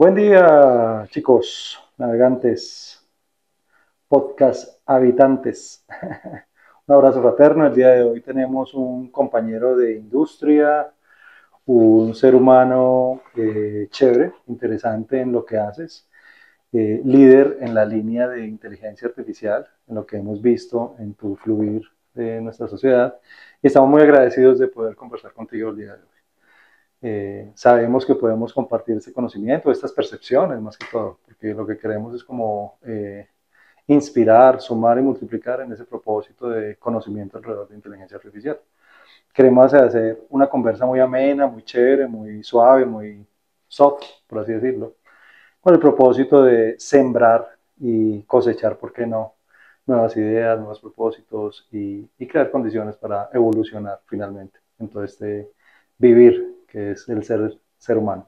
Buen día, chicos, navegantes, podcast habitantes. Un abrazo fraterno. El día de hoy tenemos un compañero de industria, un ser humano chévere, interesante en lo que haces, líder en la línea de inteligencia artificial, en lo que hemos visto en tu fluir de nuestra sociedad. Y estamos muy agradecidos de poder conversar contigo el día de hoy. Sabemos que podemos compartir este conocimiento, estas percepciones más que todo, porque lo que queremos es como inspirar, sumar y multiplicar en ese propósito de conocimiento alrededor de inteligencia artificial. Queremos hacer una conversa muy amena, muy chévere, muy suave, muy soft, por así decirlo, con el propósito de sembrar y cosechar, ¿por qué no? Nuevas ideas, nuevos propósitos y crear condiciones para evolucionar finalmente en todo este vivir que es el ser humano.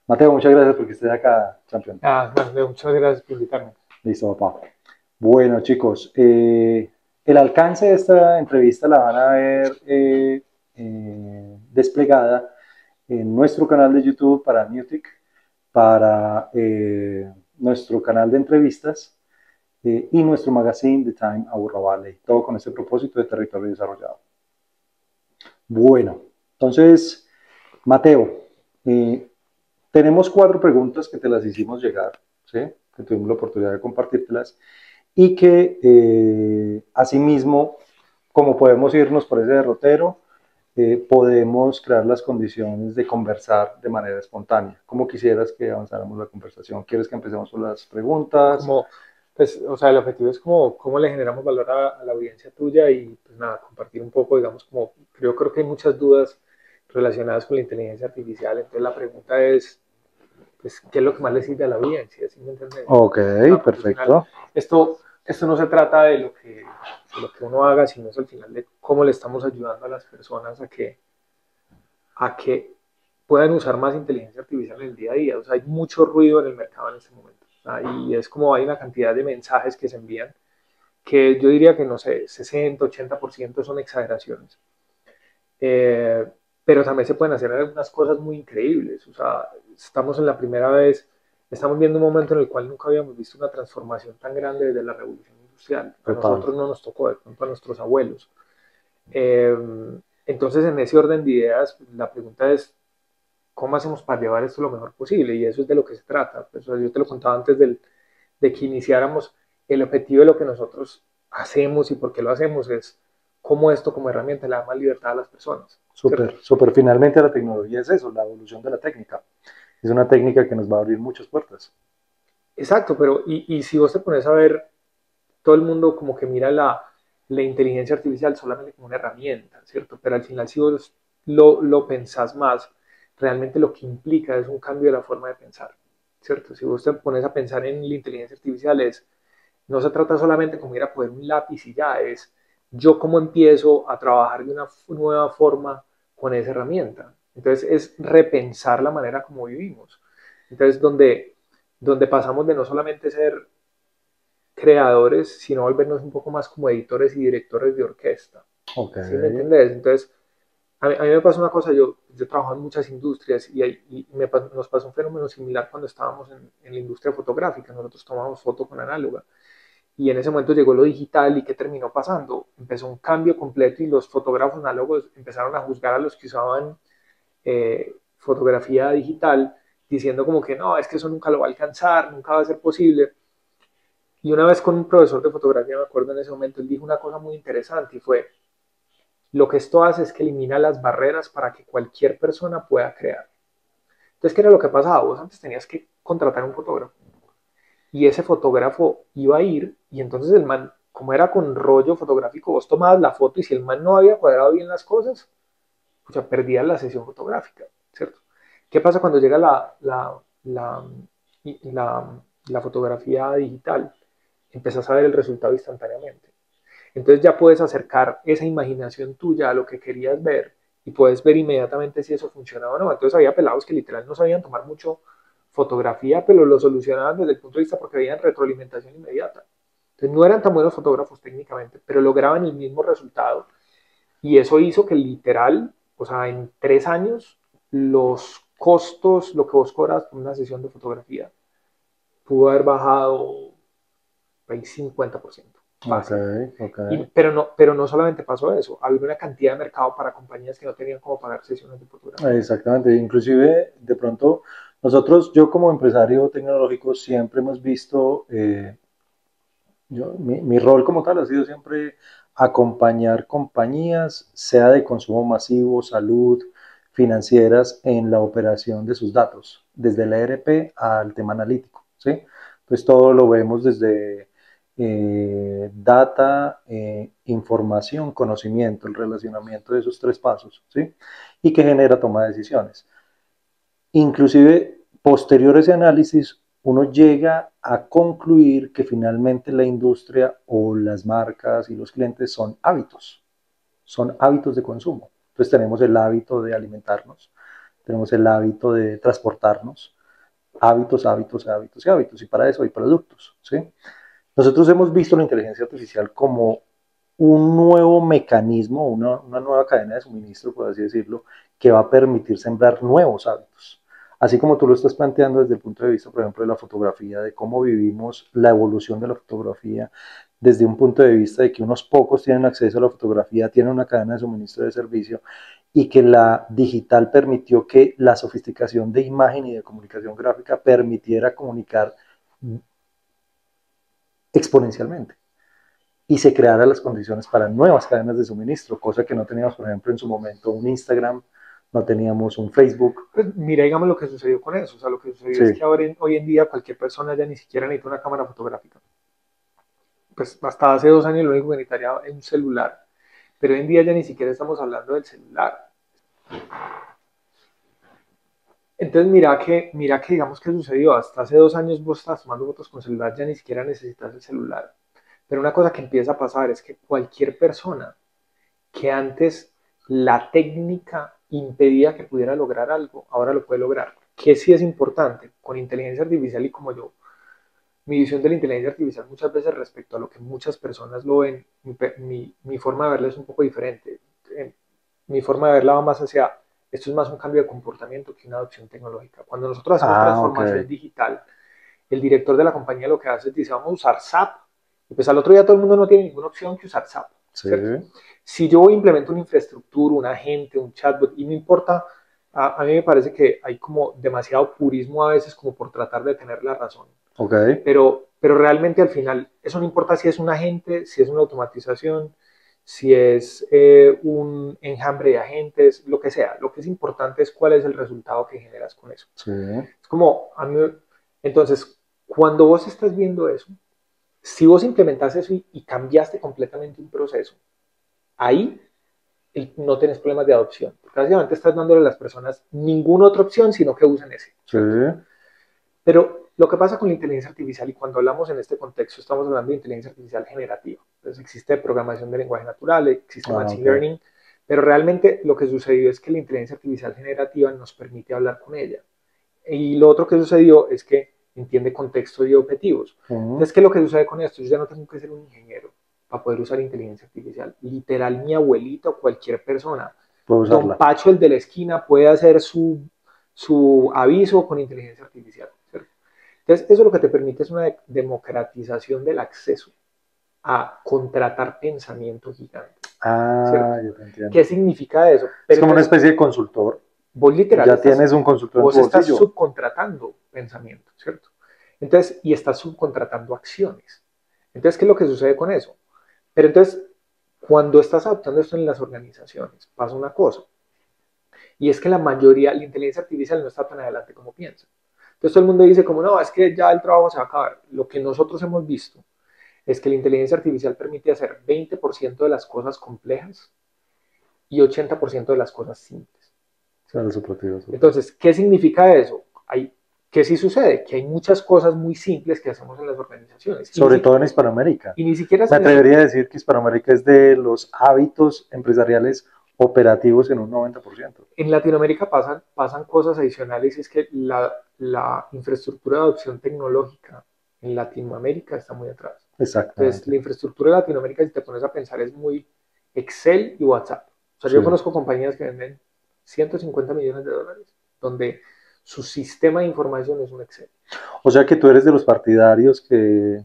Mateo, muchas gracias porque estés acá, campeón. Bueno, muchas gracias por invitarme. Listo, papá. Bueno, chicos, el alcance de esta entrevista la van a ver desplegada en nuestro canal de YouTube para Newtic, para nuestro canal de entrevistas y nuestro magazine The Time Aburra Valley, todo con este propósito de territorio desarrollado. Bueno, entonces, Mateo, eh, tenemos 4 preguntas que te las hicimos llegar, ¿sí? Que tuvimos la oportunidad de compartírtelas y que asimismo, como podemos irnos por ese derrotero, podemos crear las condiciones de conversar de manera espontánea. ¿Cómo quisieras que avanzáramos la conversación? ¿Quieres que empecemos con las preguntas? Como, pues, o sea, el objetivo es como cómo le generamos valor a la audiencia tuya y, pues nada, compartir un poco, digamos, como yo creo que hay muchas dudas relacionadas con la inteligencia artificial. Entonces la pregunta es, pues, ¿qué es lo que más le sirve a la audiencia? ¿Sí me entiendes? Ok, O sea, porque al final perfecto. esto no se trata de lo que uno haga, sino es al final de cómo le estamos ayudando a las personas a que puedan usar más inteligencia artificial en el día a día. O sea, hay mucho ruido en el mercado en este momento. O sea, y es como hay una cantidad de mensajes que se envían que yo diría que, no sé, 60-80% son exageraciones. Eh, pero también se pueden hacer algunas cosas muy increíbles. O sea, estamos en la primera vez, estamos viendo un momento en el cual nunca habíamos visto una transformación tan grande desde la revolución industrial. A Total. nosotros no nos tocó, de pronto a nuestros abuelos. Eh, entonces, en ese orden de ideas, la pregunta es, ¿cómo hacemos para llevar esto lo mejor posible? Y eso es de lo que se trata. Pues, yo te lo contaba antes de que iniciáramos. El objetivo de lo que nosotros hacemos y por qué lo hacemos es cómo esto como herramienta le da más libertad a las personas, ¿cierto? Súper, súper. Finalmente la tecnología es eso, la evolución de la técnica. Es una técnica que nos va a abrir muchas puertas. Exacto, pero y si vos te pones a ver, todo el mundo como que mira la inteligencia artificial solamente como una herramienta, ¿cierto? Pero al final si vos lo pensás más, realmente lo que implica es un cambio de la forma de pensar, ¿cierto? Si vos te pones a pensar en la inteligencia artificial, no se trata solamente como ir a poner un lápiz y ya, es yo cómo empiezo a trabajar de una nueva forma con esa herramienta. Entonces es repensar la manera como vivimos. Entonces donde pasamos de no solamente ser creadores, sino volvernos un poco más como editores y directores de orquesta. Ok, ¿Sí me entendés? Entonces, a mí me pasa una cosa, yo trabajo en muchas industrias y nos pasó un fenómeno similar cuando estábamos en la industria fotográfica. Nosotros tomamos foto con análoga y en ese momento llegó lo digital y ¿qué terminó pasando? Empezó un cambio completo y los fotógrafos análogos empezaron a juzgar a los que usaban fotografía digital diciendo como que no, es que eso nunca lo va a alcanzar, nunca va a ser posible. Y una vez con un profesor de fotografía, me acuerdo en ese momento, él dijo una cosa muy interesante y fue, lo que esto hace es que elimina las barreras para que cualquier persona pueda crear. Entonces, ¿qué era lo que pasaba? Vos antes tenías que contratar un fotógrafo y ese fotógrafo iba a ir y entonces el man, como era con rollo fotográfico, vos tomabas la foto y si el man no había cuadrado bien las cosas, pues ya perdías la sesión fotográfica, ¿cierto? ¿Qué pasa cuando llega la, la fotografía digital? Empiezas a ver el resultado instantáneamente. Entonces ya puedes acercar esa imaginación tuya a lo que querías ver y puedes ver inmediatamente si eso funcionaba o no. Entonces había pelados que literal no sabían tomar mucho fotografía, pero lo solucionaban desde el punto de vista porque había retroalimentación inmediata. Entonces no eran tan buenos fotógrafos técnicamente, pero lograban el mismo resultado y eso hizo que literal, o sea, en 3 años, los costos, lo que vos cobras por una sesión de fotografía, pudo haber bajado el 50%, Ok, fácil. ok. Pero no solamente pasó eso, había una cantidad de mercado para compañías que no tenían cómo pagar sesiones de fotografía. Exactamente. Inclusive, de pronto, nosotros, yo como empresario tecnológico, siempre hemos visto, mi rol como tal ha sido siempre acompañar compañías, sea de consumo masivo, salud, financieras, en la operación de sus datos, desde el ERP al tema analítico, ¿sí? Entonces todo lo vemos desde data, información, conocimiento, el relacionamiento de esos tres pasos, ¿sí? Y que genera toma de decisiones. Inclusive, posterior a ese análisis, uno llega a concluir que finalmente la industria o las marcas y los clientes son hábitos de consumo. Entonces tenemos el hábito de alimentarnos, tenemos el hábito de transportarnos, hábitos, hábitos, hábitos y hábitos, y para eso hay productos, ¿sí? Nosotros hemos visto la inteligencia artificial como un nuevo mecanismo, una nueva cadena de suministro, por así decirlo, que va a permitir sembrar nuevos hábitos. Así como tú lo estás planteando desde el punto de vista, por ejemplo, de la fotografía, de cómo vivimos la evolución de la fotografía, desde un punto de vista de que unos pocos tienen acceso a la fotografía, tienen una cadena de suministro de servicio y que la digital permitió que la sofisticación de imagen y de comunicación gráfica permitiera comunicar exponencialmente y se crearan las condiciones para nuevas cadenas de suministro, cosa que no teníamos, por ejemplo, en su momento un Instagram, no teníamos un Facebook. Pues mira, digamos lo que sucedió con eso. O sea, lo que sucedió es Sí, que ahora hoy en día cualquier persona ya ni siquiera necesita una cámara fotográfica. Pues hasta hace 2 años lo único que necesitaría es un celular. Pero hoy en día ya ni siquiera estamos hablando del celular. Entonces mira que digamos que sucedió. Hasta hace 2 años vos estás tomando fotos con celular, ya ni siquiera necesitas el celular. Pero una cosa que empieza a pasar es que cualquier persona que antes la técnica impedía que pudiera lograr algo, ahora lo puede lograr. Que sí es importante, con inteligencia artificial y como yo, mi visión de la inteligencia artificial muchas veces respecto a lo que muchas personas lo ven, mi forma de verla es un poco diferente. Mi forma de verla va más hacia, esto es más un cambio de comportamiento que una adopción tecnológica. Cuando nosotros hacemos ok. transformación digital, el director de la compañía lo que hace es dice, vamos a usar SAP, y pues al otro día todo el mundo no tiene ninguna opción que usar SAP, Sí, ¿cierto? Si yo implemento una infraestructura, un agente, un chatbot, y no importa, a mí me parece que hay como demasiado purismo a veces como por tratar de tener la razón. ok. Pero realmente al final, eso no importa si es un agente, si es una automatización, si es un enjambre de agentes, lo que sea. Lo que es importante es cuál es el resultado que generas con eso. Sí, Es como, entonces, cuando vos estás viendo eso, si vos implementas eso y cambiaste completamente un proceso, ahí no tenés problemas de adopción. Porque básicamente estás dándole a las personas ninguna otra opción, sino que usen ese, sí. ¿cierto? Pero lo que pasa con la inteligencia artificial, y cuando hablamos en este contexto, estamos hablando de inteligencia artificial generativa. Entonces existe programación de lenguaje natural, existe Ah, machine ok. learning, pero realmente lo que sucedió es que la inteligencia artificial generativa nos permite hablar con ella. Y lo otro que sucedió es que entiende contextos y objetivos. Entonces, ¿qué es lo que sucede con esto? Yo ya no tengo que ser un ingeniero para poder usar inteligencia artificial. Literal, mi abuelita o cualquier persona, Puedo don usarla. Pacho, el de la esquina, puede hacer su aviso con inteligencia artificial, ¿cierto? Entonces, eso lo que te permite es una democratización del acceso a contratar pensamiento gigante, ¿cierto? Ah, ya te ¿Qué entiendo. significa eso? Es Pero como una entonces, especie de consultor. vos literal Ya tienes un consultor en tu vos estás bolsillo. subcontratando pensamiento, ¿cierto? Entonces, y estás subcontratando acciones. Entonces, ¿qué es lo que sucede con eso? Pero entonces, cuando estás adoptando esto en las organizaciones, pasa una cosa, y es que la mayoría, la inteligencia artificial no está tan adelante como piensa. Entonces todo el mundo dice como, no, es que ya el trabajo se va a acabar. Lo que nosotros hemos visto es que la inteligencia artificial permite hacer 20% de las cosas complejas y 80% de las cosas simples, Para ¿cierto? los operativos, ok. Entonces, ¿qué significa eso? ¿Qué sí sucede? Que hay muchas cosas muy simples que hacemos en las organizaciones Sobre todo en Hispanoamérica. y ni siquiera Me atrevería a decir que Hispanoamérica es de los hábitos empresariales operativos en un 90%. en Latinoamérica pasan cosas adicionales y es que la infraestructura de adopción tecnológica en Latinoamérica está muy atrás. Entonces, Exactamente. la infraestructura de Latinoamérica, si te pones a pensar, es muy Excel y WhatsApp. O sea, Sí. yo conozco compañías que venden $150 millones donde su sistema de información es un Excel. O sea que tú eres de los partidarios que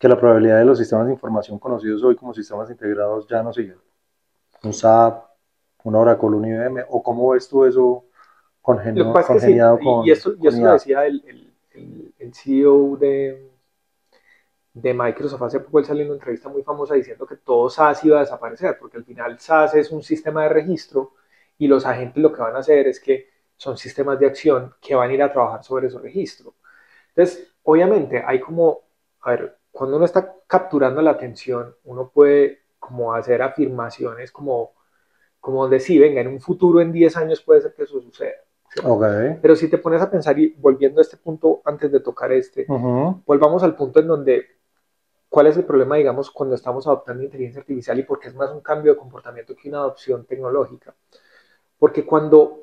la probabilidad de los sistemas de información conocidos hoy como sistemas integrados ya no siguen. Un SAP, un Oracle, un IBM, o cómo ves tú eso Lo que pasa es que sí, congeniado y con esto lo IA. decía el CEO de Microsoft hace poco. Él salió en una entrevista muy famosa diciendo que todo SaaS iba a desaparecer, porque al final SaaS es un sistema de registro y los agentes lo que van a hacer es que son sistemas de acción que van a ir a trabajar sobre esos registros. Entonces, obviamente, hay como, a ver, cuando uno está capturando la atención, uno puede como hacer afirmaciones como donde sí, venga, en un futuro, en 10 años puede ser que eso suceda, ¿cierto? Ok. Pero si te pones a pensar, y volviendo a este punto antes de tocar Ujú. volvamos al punto en donde, ¿cuál es el problema, digamos, cuando estamos adoptando inteligencia artificial y por qué es más un cambio de comportamiento que una adopción tecnológica? Porque cuando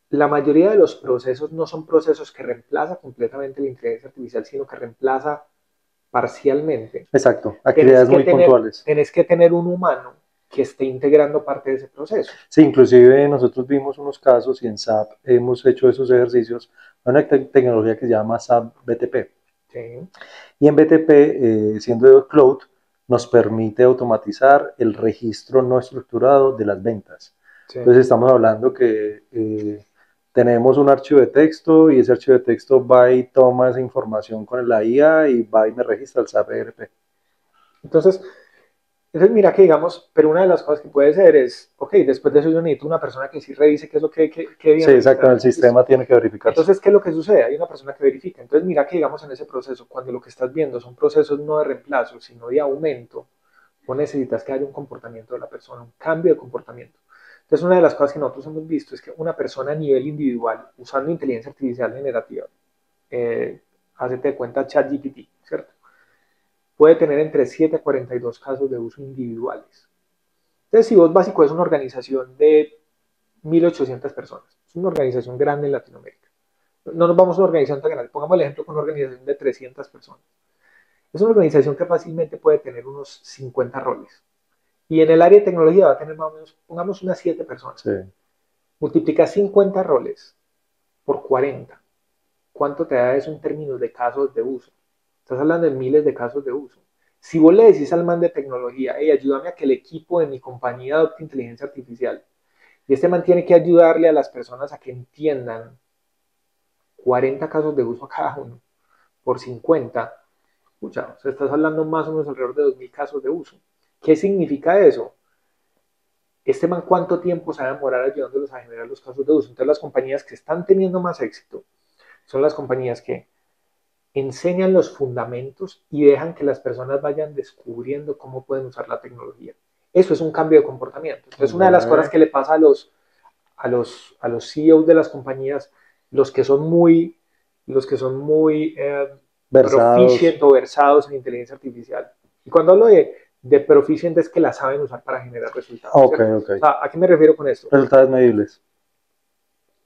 la mayoría de los procesos no son procesos que reemplaza completamente la inteligencia artificial, sino que reemplaza parcialmente, Exacto, actividades muy puntuales. tenés que tener un humano que esté integrando parte de ese proceso. Sí, inclusive nosotros vimos unos casos y en SAP hemos hecho esos ejercicios. Hay una tecnología que se llama SAP BTP. ¿Sí? Y en BTP, siendo de cloud, nos permite automatizar el registro no estructurado de las ventas. Sí. Entonces estamos hablando que tenemos un archivo de texto y ese archivo de texto va y toma esa información con la IA y va y me registra el SAP ERP. Entonces, mira que digamos, pero una de las cosas que puede ser es, ok, después de eso yo necesito una persona que sí revise qué es lo que Sí, bien exacto, registrar. el sistema tiene que verificarse. Entonces, ¿qué es lo que sucede? Hay una persona que verifica. Entonces, mira que digamos en ese proceso, cuando lo que estás viendo son procesos no de reemplazo, sino de aumento, vos necesitas que haya un comportamiento de la persona, un cambio de comportamiento. Entonces, una de las cosas que nosotros hemos visto es que una persona a nivel individual, usando inteligencia artificial generativa, hacete de cuenta ChatGPT, ¿cierto? Puede tener entre 7 a 42 casos de uso individuales. Entonces, si vos básico es una organización de 1.800 personas, es una organización grande en Latinoamérica. No nos vamos a una organización tan grande, pongamos el ejemplo con una organización de 300 personas. Es una organización que fácilmente puede tener unos 50 roles. Y en el área de tecnología va a tener más o menos, pongamos unas 7 personas. Sí. Multiplica 50 roles por 40. ¿Cuánto te da eso en términos de casos de uso? Estás hablando de miles de casos de uso. Si vos le decís al man de tecnología, hey, ayúdame a que el equipo de mi compañía adopte inteligencia artificial, y este man tiene que ayudarle a las personas a que entiendan 40 casos de uso a cada uno por 50, escucha, o sea, estás hablando más o menos alrededor de 2.000 casos de uso. ¿Qué significa eso? Este man, ¿cuánto tiempo se va a demorar ayudándolos a generar los casos de uso? Entonces, las compañías que están teniendo más éxito son las compañías que enseñan los fundamentos y dejan que las personas vayan descubriendo cómo pueden usar la tecnología. Eso es un cambio de comportamiento. Entonces, una de las cosas que le pasa a los CEOs de las compañías, los que son muy, Versados. proficient o versados en inteligencia artificial. Y cuando hablo de proficient es que la saben usar para generar resultados. Ok, ¿Cierto? ok. O sea, ¿a qué me refiero con esto? Resultados medibles.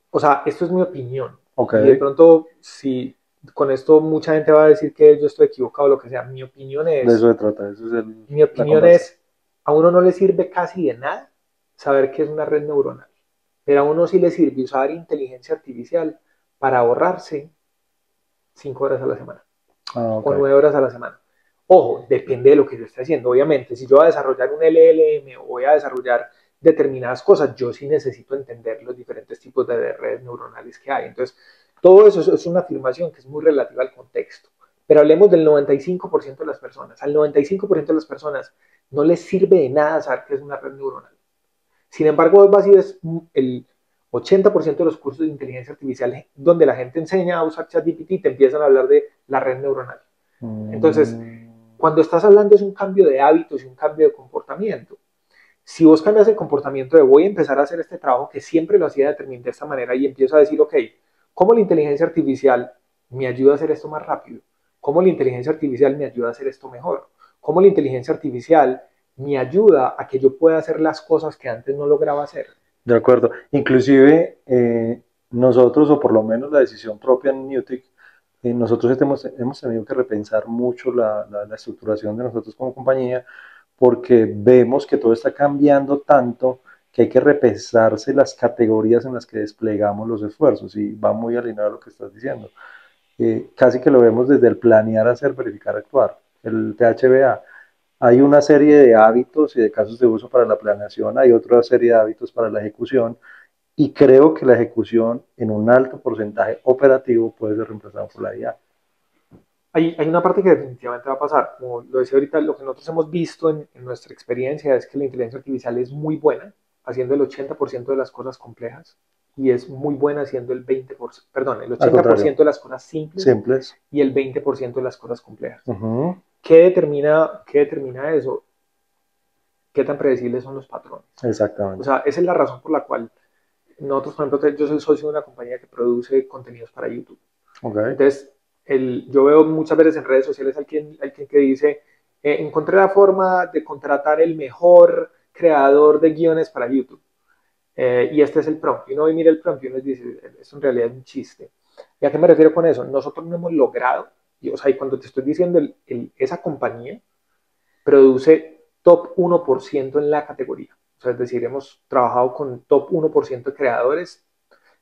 O sea, esto es mi opinión. Ok. Y de pronto, si con esto mucha gente va a decir que yo estoy equivocado o lo que sea, De eso se trata. Eso es mi la opinión conversa. es, a uno no le sirve casi de nada saber qué es una red neuronal, pero a uno sí le sirve usar inteligencia artificial para ahorrarse 5 horas a la semana Ah, ok. o 9 horas a la semana. Ojo, depende de lo que yo esté haciendo. Obviamente, si yo voy a desarrollar un LLM o voy a desarrollar determinadas cosas, yo sí necesito entender los diferentes tipos de redes neuronales que hay. Entonces, todo eso es una afirmación que es muy relativa al contexto. Pero hablemos del 95% de las personas. Al 95% de las personas no les sirve de nada saber qué es una red neuronal. Sin embargo, vas y ves el 80% de los cursos de inteligencia artificial donde la gente enseña a usar ChatGPT y te empiezan a hablar de la red neuronal. Entonces, Mm, cuando estás hablando es un cambio de hábitos y un cambio de comportamiento. Si vos cambias el comportamiento de voy a empezar a hacer este trabajo que siempre lo hacía de esta manera y empiezo a decir, ok, ¿cómo la inteligencia artificial me ayuda a hacer esto más rápido? ¿Cómo la inteligencia artificial me ayuda a hacer esto mejor? ¿Cómo la inteligencia artificial me ayuda a que yo pueda hacer las cosas que antes no lograba hacer? de acuerdo. Inclusive nosotros, o por lo menos la decisión propia en Newtek, nosotros hemos tenido que repensar mucho la estructuración de nosotros como compañía porque vemos que todo está cambiando tanto que hay que repensarse las categorías en las que desplegamos los esfuerzos y va muy alineado a lo que estás diciendo. Casi que lo vemos desde el planear, hacer, verificar, actuar, el PHBA. Hay una serie de hábitos y de casos de uso para la planeación, hay otra serie de hábitos para la ejecución y creo que la ejecución en un alto porcentaje operativo puede ser reemplazada por la IA. Hay una parte que definitivamente va a pasar. Como lo decía ahorita, lo que nosotros hemos visto en nuestra experiencia es que la inteligencia artificial es muy buena haciendo el 80% de las cosas complejas y es muy buena haciendo el 20%, perdón, el Al contrario, 80% de las cosas simples simples. y el 20% de las cosas complejas. Uh-huh. Qué determina eso? ¿Qué tan predecibles son los patrones? O Exactamente. sea, esa es la razón por la cual nosotros, por ejemplo, yo soy socio de una compañía que produce contenidos para YouTube. Okay. Entonces, yo veo muchas veces en redes sociales alguien que dice, encontré la forma de contratar el mejor creador de guiones para YouTube. Y este es el prompt. Y uno mira el prompt y uno dice, esto en realidad es un chiste. ¿Y a qué me refiero con eso? Nosotros no hemos logrado, o sea, y cuando te estoy diciendo, esa compañía produce top 1% en la categoría. O sea, es decir, hemos trabajado con top 1% de creadores.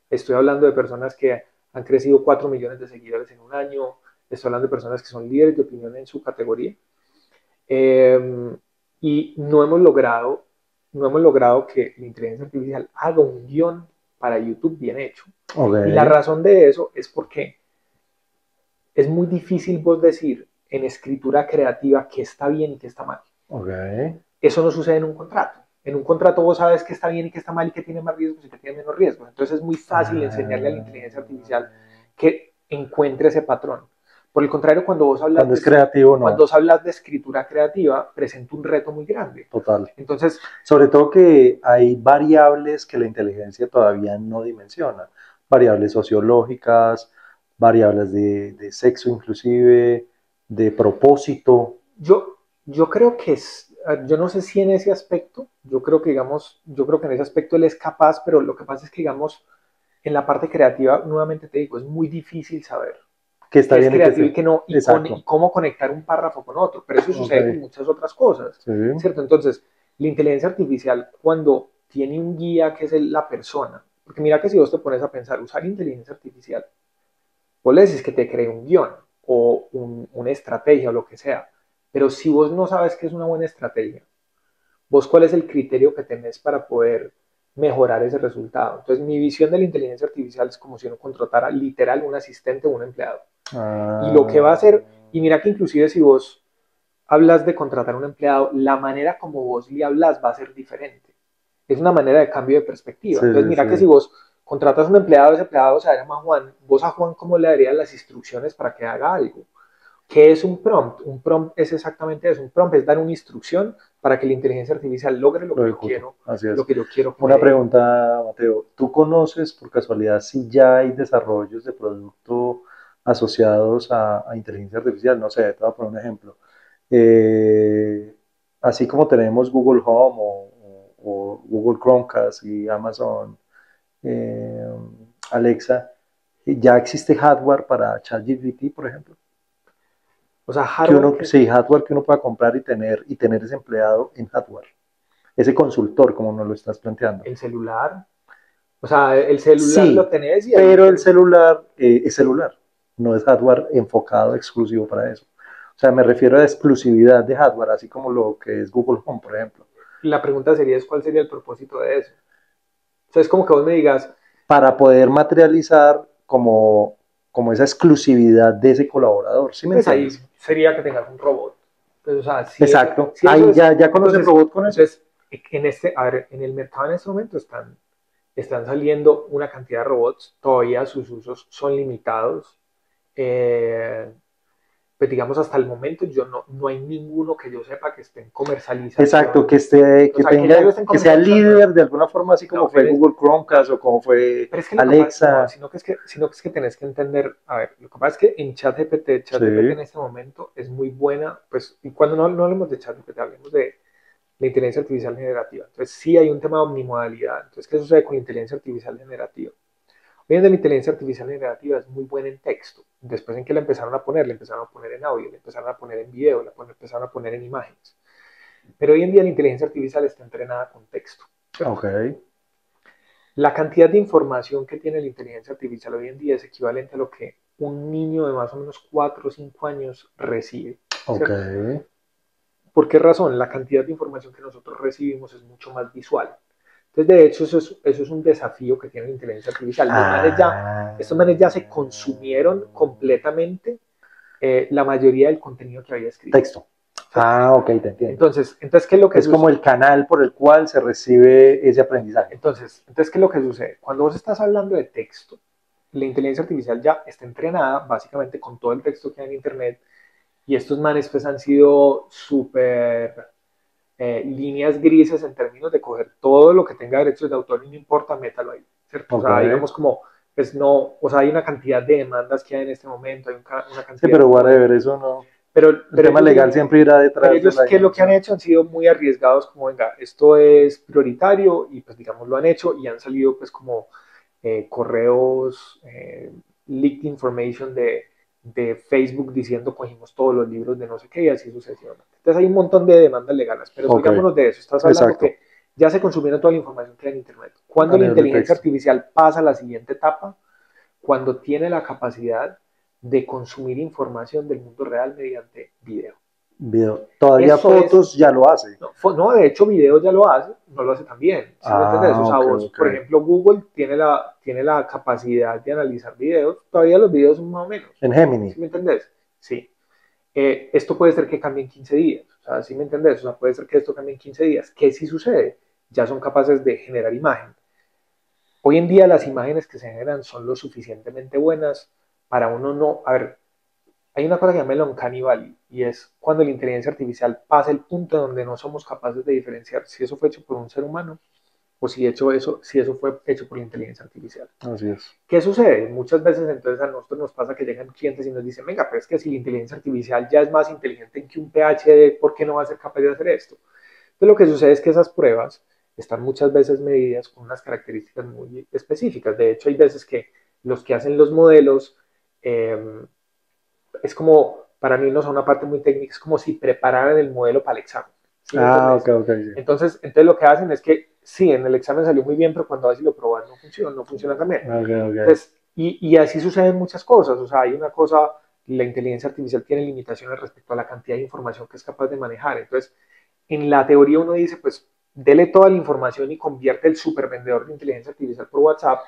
Estoy hablando de personas que han crecido 4 millones de seguidores en un año. Estoy hablando de personas que son líderes de opinión en su categoría. Eh, y no hemos logrado que la inteligencia artificial haga un guión para YouTube bien hecho. Y la Okay. razón de eso es porque es muy difícil vos decir en escritura creativa qué está bien y qué está mal. Okay. Eso no sucede en un contrato. En un contrato vos sabes qué está bien y qué está mal y qué tiene más riesgos y qué tiene menos riesgos. Entonces es muy fácil enseñarle a la inteligencia artificial que encuentre ese patrón. Por el contrario, Cuando es creativo, cuando no. vos hablas de escritura creativa, presenta un reto muy grande. Total. Entonces, Sobre todo que hay variables que la inteligencia todavía no dimensiona. Variables sociológicas, variables de sexo inclusive, de propósito. yo creo que yo no sé si en ese aspecto, yo creo que en ese aspecto él es capaz, pero lo que pasa es que, digamos, en la parte creativa, nuevamente te digo, es muy difícil saber Que está qué es bien y que creativo y esté. qué no, y Exacto. cómo conectar un párrafo con otro. Pero eso Ok. sucede con muchas otras cosas, Sí. ¿cierto? Entonces, la inteligencia artificial, cuando tiene un guía que es la persona, porque mira que si vos te pones a pensar, usar inteligencia artificial, vos le decís que te cree un guión o una estrategia o lo que sea, pero si vos no sabes qué es una buena estrategia, vos cuál es el criterio que tenés para poder mejorar ese resultado. Entonces, mi visión de la inteligencia artificial es como si uno contratara literal un asistente o un empleado. Y lo que va a Ah, hacer, y mira que inclusive si vos hablas de contratar un empleado, la manera como vos le hablas va a ser diferente. Es una manera de cambio de perspectiva. sí, Entonces, sí, mira que si sí. vos contratas un empleado, ese empleado se llama Juan, vos a Juan cómo le darías las instrucciones para que haga algo. ¿Qué es un prompt? Un prompt es exactamente eso. Un prompt es dar una instrucción para que la inteligencia artificial logre Lo ejecuto. Así lo es. que yo quiero que me Una dé. pregunta, Mateo. ¿Tú conoces por casualidad si ya hay desarrollos de producto asociados a inteligencia artificial? No sé, te voy a poner un ejemplo. Eh, Así como tenemos Google Home o Google Chromecast y Amazon eh, Alexa, ya existe hardware para ChatGPT, por ejemplo. O sea, Que hardware uno, que sí, hardware que uno pueda comprar y tener ese empleado en hardware. Ese consultor, como nos lo estás planteando. el celular. O sea, el celular lo Sí, tenés y ahí pero el tenés. celular es celular, no es hardware enfocado exclusivo para eso. O sea, me refiero a la exclusividad de hardware, así como lo que es Google Home, por ejemplo, La pregunta sería es cuál sería el propósito de eso. O sea, es como que vos me digas, para poder materializar como esa exclusividad de ese colaborador, ¿sí me pues ahí entiendes? sería que tengas un robot. Pues, o sea, Exacto, si eso ahí es, ya conocen robot con eso. a ver, en el mercado en este momento están saliendo una cantidad de robots, todavía sus usos son limitados. Eh, pues digamos, hasta el momento no hay ninguno que yo sepa que esté en Comercialización. comercialización. O Que sea, que ya lo tenga, estén que sea comercializando, líder de alguna forma, así como no, fue Google no. Chromecast o como fue Pero es que lo que pasa, no, Alexa. sino que es que tenés que entender, a ver, lo que pasa es que en ChatGPT Sí, en este momento es muy buena, pues, y cuando no hablemos de ChatGPT, hablemos de la inteligencia artificial generativa. Entonces, sí hay un tema de omnimodalidad. Entonces, ¿qué sucede con la inteligencia artificial generativa? Hoy en día la inteligencia artificial generativa es muy buena en texto. Después en que la empezaron a poner, la empezaron a poner en audio, la empezaron a poner en video, empezaron a poner en imágenes. Pero hoy en día la inteligencia artificial está entrenada con texto. Ok. La cantidad de información que tiene la inteligencia artificial hoy en día es equivalente a lo que un niño de más o menos 4 o 5 años recibe, Ok. ¿cierto? ¿Por qué razón? La cantidad de información que nosotros recibimos es mucho más visual. Entonces, de hecho, eso es un desafío que tiene la inteligencia artificial. Ah, Estos manes ya se consumieron completamente la mayoría del contenido que había escrito, texto. ¿cierto? Ah, ok, te entiendo. Entonces, ¿qué es lo que Es como sucede? el canal por el cual se recibe ese aprendizaje. ¿Qué es lo que sucede? Cuando vos estás hablando de texto, la inteligencia artificial ya está entrenada básicamente con todo el texto que hay en Internet y estos manes pues han sido súper líneas grises en términos de coger todo lo que tenga derechos de autor y no importa, métalo ahí, ¿cierto? O Ok. sea, digamos como, pues no, o sea, hay una cantidad de demandas que hay en este momento, hay una Sí, cantidad pero como de... whatever, eso no. El Pero tema legal siempre irá detrás de la ¿qué es lo que han innovación. hecho? Han sido muy arriesgados, como venga, esto es prioritario y pues digamos lo han hecho y han salido pues como correos, leaked information de Facebook diciendo cogimos todos los libros de no sé qué y así sucesivamente. Entonces hay un montón de demandas legales, pero Ok, salgámonos de eso. Estás hablando exacto. que ya se consumieron toda la información que hay en Internet. Cuando A la nivel de inteligencia texto. artificial pasa a la siguiente etapa, cuando tiene la capacidad de consumir información del mundo real mediante video. Video. Todavía Eso es fotos ya lo hace. no, de hecho, video ya lo hace, no lo hace tan bien. ¿Sí me entendés? O Ah, sea, ok, vos, ok. por ejemplo, Google tiene la capacidad de analizar videos, todavía los videos son más o menos. En Gemini. ¿Sí me entendés? Sí. Esto puede ser que cambie en 15 días. O sea, ¿sí me entendés? O sea, puede ser que esto cambie en 15 días. ¿Qué sí sucede? Ya son capaces de generar imagen. Hoy en día las imágenes que se generan son lo suficientemente buenas para uno no... A ver, hay una cosa que se llama el uncanny valley y es cuando la inteligencia artificial pasa el punto donde no somos capaces de diferenciar si eso fue hecho por un ser humano o si eso fue hecho por la inteligencia artificial. Así es. ¿Qué sucede? Muchas veces entonces a nosotros nos pasa que llegan clientes y nos dicen, venga, pero es que si la inteligencia artificial ya es más inteligente que un PhD, ¿por qué no va a ser capaz de hacer esto? Entonces lo que sucede es que esas pruebas están muchas veces medidas con unas características muy específicas. De hecho, hay veces que los que hacen los modelos es como, para mí no es una parte muy técnica, es como si prepararan el modelo para el examen. ¿Sí me Ah, ok, entendés? ok, sí. Entonces lo que hacen es que sí, en el examen salió muy bien, pero cuando vas y lo probas no funciona también. Ok, ok. Entonces, y así suceden muchas cosas. O sea, hay una cosa, la inteligencia artificial tiene limitaciones respecto a la cantidad de información que es capaz de manejar. Entonces, en la teoría uno dice, pues, dele toda la información y convierte el supervendedor de inteligencia artificial por WhatsApp.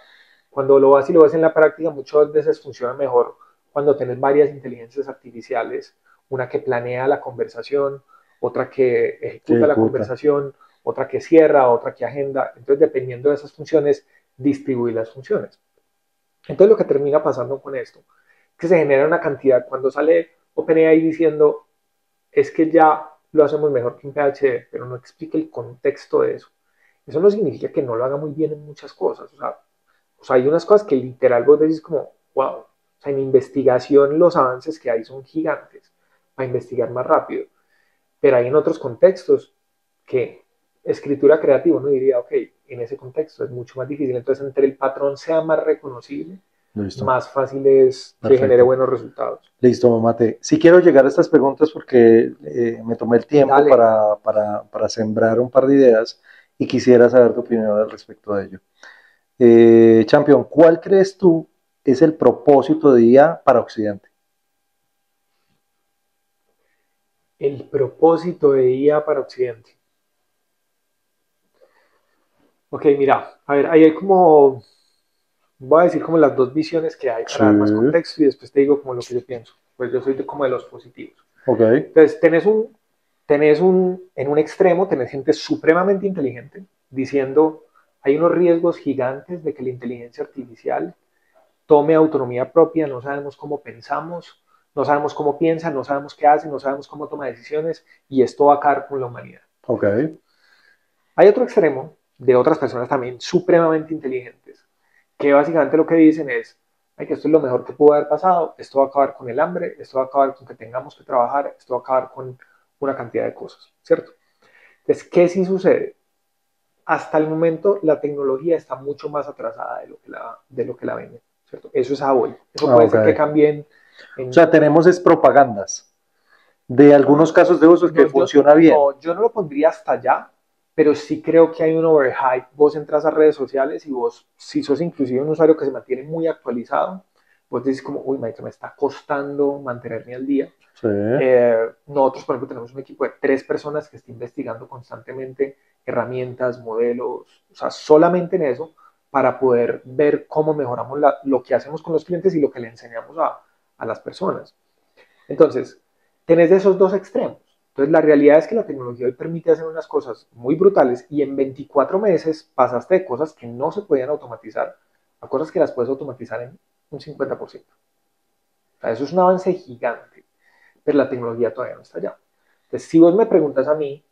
Cuando lo vas y lo ves en la práctica, muchas veces funciona mejor cuando tenés varias inteligencias artificiales, una que planea la conversación, otra que Que ejecuta la ejecuta. conversación, otra que cierra, otra que agenda. Entonces, dependiendo de esas funciones, distribuir las funciones. Entonces, lo que termina pasando con esto es que se genera una cantidad. Cuando sale OpenAI diciendo es que ya lo hacemos mejor que un PhD, pero no explica el contexto de eso. Eso no significa que no lo haga muy bien en muchas cosas. O sea hay unas cosas que literal vos decís como, wow, o sea, en investigación los avances que hay son gigantes para investigar más rápido, pero hay en otros contextos que escritura creativa uno diría, ok, en ese contexto es mucho más difícil. Entonces, entre el patrón sea más reconocible, Listo. más fácil es que genere Perfecto. buenos resultados. Listo, Mate. Si quiero llegar a estas preguntas porque me tomé el tiempo Dale, para sembrar un par de ideas y quisiera saber tu opinión al respecto de ello. Champion, ¿cuál crees tú es el propósito de IA para Occidente? el propósito de IA para Occidente. Ok, mira, a ver, ahí hay como, voy a decir como las dos visiones que hay Sí. para dar más contexto y después te digo como lo que yo pienso. Pues yo soy como de los positivos. Ok. Entonces, en un extremo, tenés gente supremamente inteligente diciendo, hay unos riesgos gigantes de que la inteligencia artificial tome autonomía propia, no sabemos cómo pensamos, no sabemos cómo piensa, no sabemos qué hace, no sabemos cómo toma decisiones y esto va a acabar con la humanidad, Ok. ¿cierto? Hay otro extremo de otras personas también supremamente inteligentes, que básicamente lo que dicen es, ay, que esto es lo mejor que pudo haber pasado, esto va a acabar con el hambre, esto va a acabar con que tengamos que trabajar, esto va a acabar con una cantidad de cosas, ¿cierto? Entonces, ¿qué sí sucede? Hasta el momento la tecnología está mucho más atrasada de lo que la venden, ¿cierto? Eso es hoy. Eso Ah, puede ok. ser que cambien O sea, tenemos es propagandas de algunos casos de uso que no, funciona bien. yo no lo pondría hasta allá, pero sí creo que hay un overhype. Vos entras a redes sociales y vos, si sos inclusive un usuario que se mantiene muy actualizado, vos decís como, uy, maestro, me está costando mantenerme al día. Sí. Nosotros, por ejemplo, tenemos un equipo de 3 personas que está investigando constantemente herramientas, modelos, o sea, solamente en eso, para poder ver cómo mejoramos lo que hacemos con los clientes y lo que le enseñamos a las personas. Entonces, tenés de esos dos extremos. Entonces, la realidad es que la tecnología hoy permite hacer unas cosas muy brutales y en 24 meses pasaste de cosas que no se podían automatizar a cosas que las puedes automatizar en un 50%. O sea, eso es un avance gigante, pero la tecnología todavía no está allá. Entonces, si vos me preguntas a mí,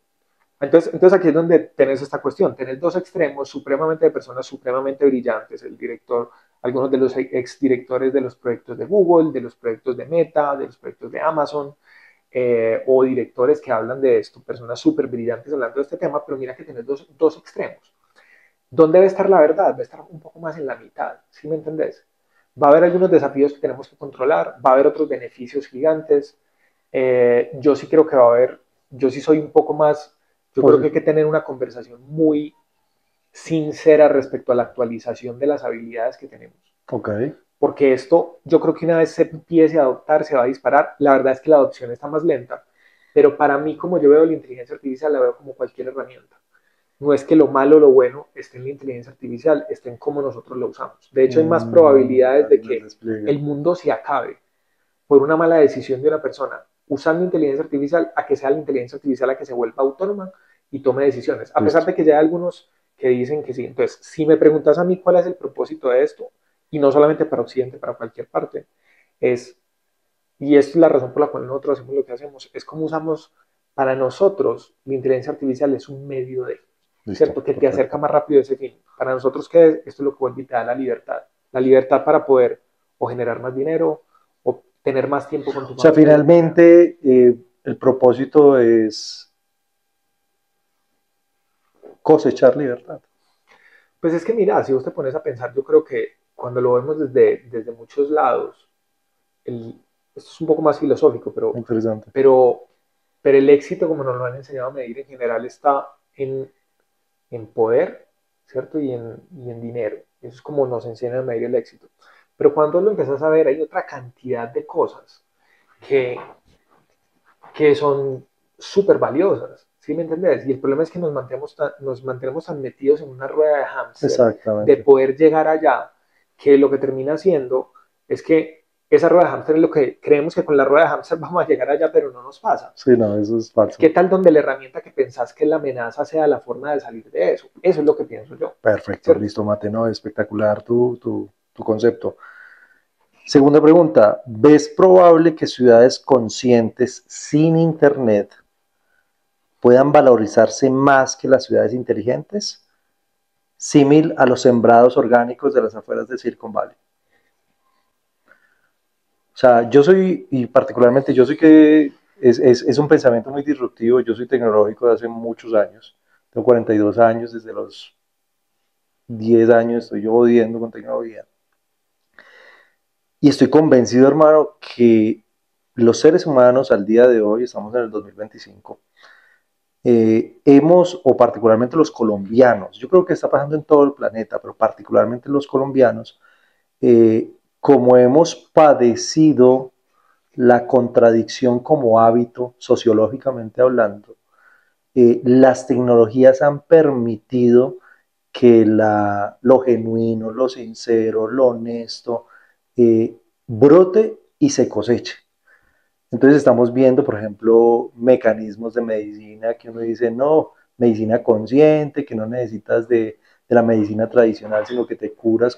entonces aquí es donde tenés esta cuestión, tenés dos extremos supremamente de personas supremamente brillantes, el director, algunos de los exdirectores de los proyectos de Google, de los proyectos de Meta, de los proyectos de Amazon, o directores que hablan de esto, personas súper brillantes hablando de este tema, pero mira que tenés dos extremos. ¿Dónde debe estar la verdad? Debe estar un poco más en la mitad, ¿sí me entendés? Va a haber algunos desafíos que tenemos que controlar, va a haber otros beneficios gigantes. Yo sí creo que va a haber, yo sí soy un poco más, yo creo que hay que tener una conversación muy sincera respecto a la actualización de las habilidades que tenemos. Ok. Porque esto, yo creo que una vez se empiece a adoptar, se va a disparar. La verdad es que la adopción está más lenta, pero para mí, como yo veo la inteligencia artificial, la veo como cualquier herramienta. No es que lo malo o lo bueno esté en la inteligencia artificial, esté en cómo nosotros lo usamos. De hecho, hay más probabilidades de que el mundo se acabe por una mala decisión de una persona usando inteligencia artificial a que sea la inteligencia artificial la que se vuelva autónoma y tome decisiones. A pesar Listo. de que ya hay algunos que dicen que sí. Entonces, si me preguntas a mí cuál es el propósito de esto, y no solamente para Occidente, para cualquier parte, es, y esta es la razón por la cual nosotros hacemos lo que hacemos, es cómo usamos, para nosotros, la inteligencia artificial es un medio de, Listo. ¿cierto? Que te acerca Perfecto. más rápido a ese fin. Para nosotros, ¿qué es? Esto es lo que vuelve y te da la libertad para poder o generar más dinero o tener más tiempo con tu O sea, familia, lo que sea. finalmente el propósito es cosechar libertad. Pues es que mira, si vos te pones a pensar, yo creo que cuando lo vemos desde muchos lados, el, esto es un poco más filosófico, Interesante. pero, pero el éxito, como nos lo han enseñado a medir en general, está en poder, ¿cierto? Y en dinero. Eso es como nos enseñan a medir el éxito. Pero cuando lo empezás a ver, hay otra cantidad de cosas que, que son súper valiosas, ¿sí me entendés? Y el problema es que nos mantenemos tan metidos en una rueda de hámster de Exactamente. poder llegar allá, que lo que termina haciendo es que esa rueda de hámster es lo que creemos que con la rueda de hámster vamos a llegar allá, pero no nos pasa. Sí, no, eso es falso. ¿Qué tal donde la herramienta que pensás que es la amenaza sea la forma de salir de eso? Eso es lo que pienso yo, Perfecto, ¿cierto? listo, Mate, no, espectacular tu concepto. Segunda pregunta, ¿ves probable que ciudades conscientes sin Internet puedan valorizarse más que las ciudades inteligentes? Símil a los sembrados orgánicos de las afueras de Silicon Valley. O sea, yo soy, y particularmente yo soy que es un pensamiento muy disruptivo, yo soy tecnológico de hace muchos años, tengo 42 años, desde los 10 años estoy yo jodiendo con tecnología. Y estoy convencido, hermano, que los seres humanos al día de hoy, estamos en el 2025, hemos, o particularmente los colombianos, yo creo que está pasando en todo el planeta, pero particularmente los colombianos, como hemos padecido la contradicción como hábito, sociológicamente hablando, las tecnologías han permitido que lo genuino, lo sincero, lo honesto, brote y se coseche. Entonces estamos viendo, por ejemplo, mecanismos de medicina que uno dice, no, medicina consciente, que no necesitas de la medicina tradicional, sino que te curas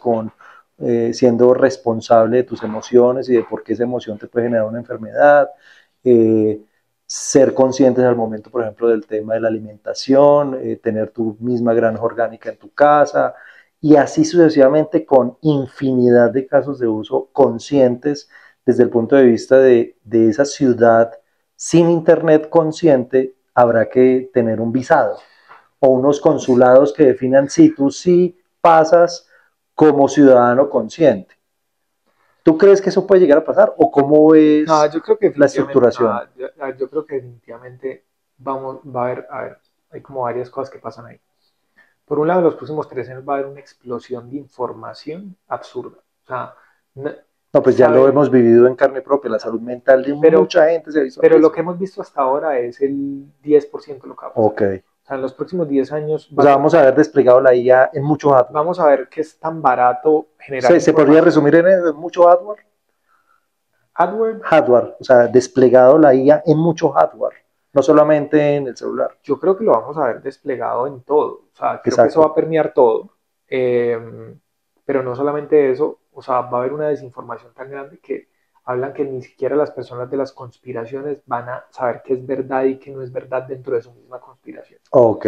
siendo responsable de tus emociones y de por qué esa emoción te puede generar una enfermedad. Eh, Ser conscientes al momento, por ejemplo, del tema de la alimentación, tener tu misma granja orgánica en tu casa y así sucesivamente con infinidad de casos de uso conscientes desde el punto de vista de esa ciudad sin internet consciente, habrá que tener un visado o unos consulados que definan si tú sí pasas como ciudadano consciente. ¿Tú crees que eso puede llegar a pasar o cómo No, es yo creo que la definitivamente, estructuración? no, yo creo que definitivamente va a haber, hay como varias cosas que pasan ahí. Por un lado, en los próximos 3 años va a haber una explosión de información absurda. O sea, No, pues ya lo sabe, hemos vivido en carne propia, la salud mental de pero, mucha gente se ha visto en pero lo riesgo. que hemos visto hasta ahora es el 10% de lo que va a pasar. Ok. O sea, en los próximos 10 años O sea, vamos a ver desplegado la IA en mucho hardware. vamos a ver que es tan barato generar Se podría información. resumir en eso, en mucho hardware. AdWords, Hardware, o sea, desplegado la IA en mucho hardware, no solamente en el celular. yo creo que lo vamos a ver desplegado en todo. O sea, creo que eso va Exacto. a permear todo. Eh, pero no solamente eso, o sea, va a haber una desinformación tan grande que hablan que ni siquiera las personas de las conspiraciones van a saber qué es verdad y qué no es verdad dentro de su misma conspiración. Ok.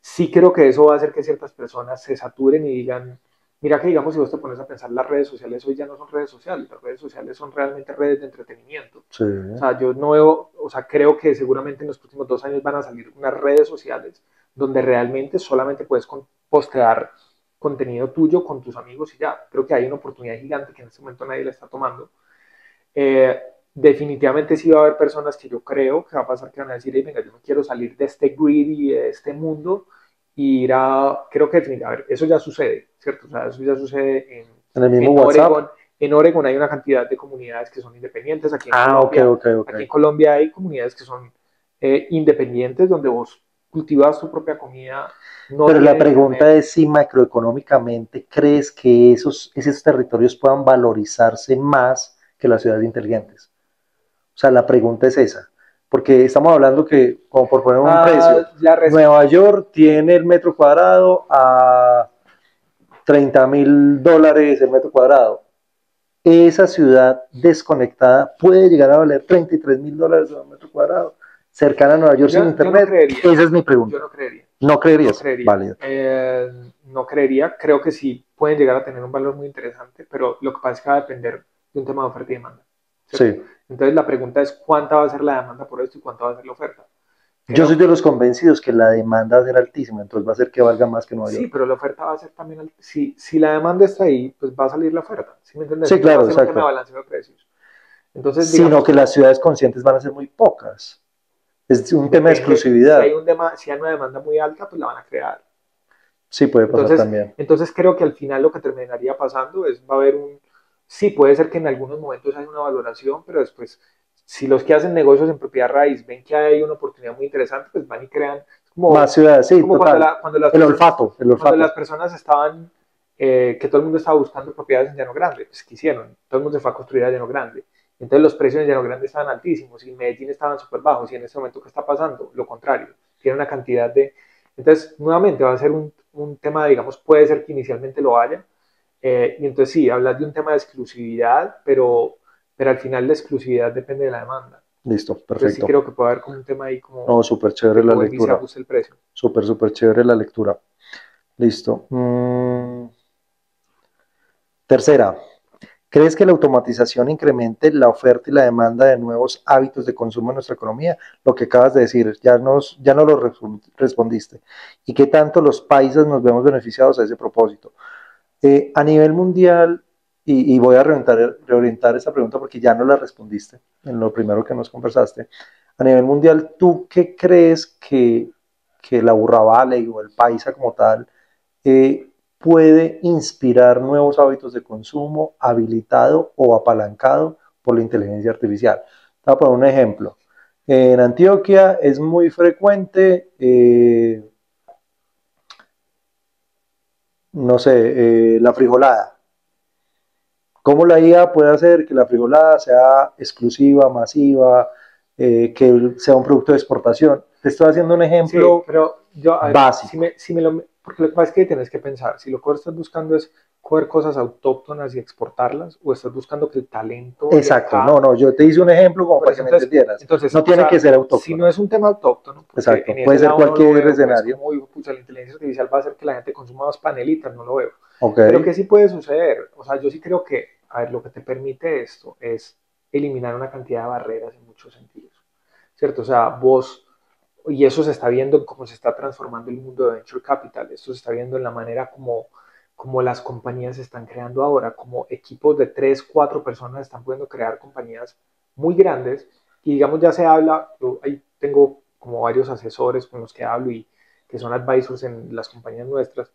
Sí creo que eso va a hacer que ciertas personas se saturen y digan, mira que digamos si vos te pones a pensar, las redes sociales hoy ya no son redes sociales, las redes sociales son realmente redes de entretenimiento. Sí. O sea, yo no veo, o sea, creo que seguramente en los próximos 2 años van a salir unas redes sociales donde realmente solamente puedes postear contenido tuyo con tus amigos y ya. Creo que hay una oportunidad gigante que en este momento nadie la está tomando. Definitivamente sí va a haber personas que yo creo que va a pasar que van a decir, hey, venga, yo no quiero salir de este grid y de este mundo y ir a, creo que definitivamente, a ver, eso ya sucede, ¿cierto? O sea, eso ya sucede En el mismo en WhatsApp. Oregon. En Oregon hay una cantidad de comunidades que son independientes. Ah, ok, ok, ok. Aquí en Colombia hay comunidades que son independientes donde vos cultivas tu propia comida, no Pero la tienen pregunta internet. es si macroeconómicamente crees que esos territorios puedan valorizarse más que las ciudades inteligentes. O sea, la pregunta es esa. Porque estamos hablando que, como por poner un precio, La res Nueva York tiene el metro cuadrado a $30,000 el metro cuadrado. Esa ciudad desconectada puede llegar a valer $33,000 el metro cuadrado. Cercana a Nueva York sin yo no internet. creería, Esa es mi yo pregunta. no creería. ¿No No creerías? creería. Válido. No creería. Creo que sí pueden llegar a tener un valor muy interesante, pero lo que pasa es que va a depender de un tema de oferta y demanda, ¿cierto? Sí. Entonces la pregunta es cuánta va a ser la demanda por esto y cuánta va a ser la oferta. Yo soy Creo, de los convencidos que la demanda va a ser altísima, entonces va a ser que valga más que Nueva sí, York. pero la oferta va a ser también, si la demanda está ahí, pues va a salir la oferta, ¿sí me entiendes? Sí, Entonces va a claro, ser un tema de exacto. balanceo de precios. Entonces, Sino digamos, que las ciudades conscientes van a ser muy pocas. Es un tema de depende, si hay, exclusividad. si hay una demanda muy alta, pues la van a crear. Sí, puede pasar Entonces, también. entonces creo que al final lo que terminaría pasando es, va a haber sí, puede ser que en algunos momentos haya una valoración, pero después, si los que hacen negocios en propiedad raíz ven que hay una oportunidad muy interesante, pues van y crean, Más ciudades, es sí, como cuando, total. cuando las El personas, olfato, el cuando las olfato. personas estaban, que todo el mundo estaba buscando propiedades en Llano Grande, pues ¿qué hicieron? Todo el mundo se fue a construir a Llano Grande. Entonces los precios en Llano Grande estaban altísimos y en Medellín estaban súper bajos y en este momento, ¿qué está pasando? Lo contrario, tiene una cantidad de entonces, nuevamente va a ser un tema, digamos, puede ser que inicialmente lo haya. Y entonces sí, hablas de un tema de exclusividad, pero al final la exclusividad depende de la demanda. Listo, Entonces sí perfecto. creo que puede haber como un tema ahí como No, súper que chévere la vuelve y se lectura. ajuste el precio. Súper, súper chévere la lectura. Listo. Tercera, ¿crees que la automatización incremente la oferta y la demanda de nuevos hábitos de consumo en nuestra economía? Lo que acabas de decir, ya no lo respondiste. ¿Y qué tanto los países nos vemos beneficiados a ese propósito? A nivel mundial, y voy a reorientar esa pregunta porque ya no la respondiste en lo primero que nos conversaste. A nivel mundial, ¿tú qué crees que la Burra Valley o el Paisa como tal puede inspirar nuevos hábitos de consumo habilitado o apalancado por la inteligencia artificial? Te voy a poner un ejemplo. En Antioquia es muy frecuente, no sé, la frijolada. ¿Cómo la IA puede hacer que la frijolada sea exclusiva, masiva, que sea un producto de exportación? Te estoy haciendo un Sí, ejemplo pero yo, a ver, básico. porque lo que pasa es que tienes que pensar, si lo que estás buscando es coger cosas autóctonas y exportarlas, o estás buscando que el talento de Exacto, no, acá. no, yo te hice un ejemplo como Por para eso, que me entendieras. No o tiene sea, que ser si no autóctono. es un tema autóctono, porque Exacto, en puede ese ser lado no lo cualquier veo, pues escenario. como, uy, pucha, la inteligencia artificial va a hacer que la gente consuma más panelitas, no lo veo. Ok, Pero ¿qué sí puede suceder? O sea, yo sí creo que, a ver, lo que te permite esto es eliminar una cantidad de barreras en muchos sentidos, ¿cierto? O sea, y eso se está viendo en cómo se está transformando el mundo de Venture Capital, esto se está viendo en la manera como las compañías se están creando ahora, como equipos de 3, 4 personas están pudiendo crear compañías muy grandes y digamos ya se habla, yo ahí tengo como varios asesores con los que hablo y que son advisors en las compañías nuestras.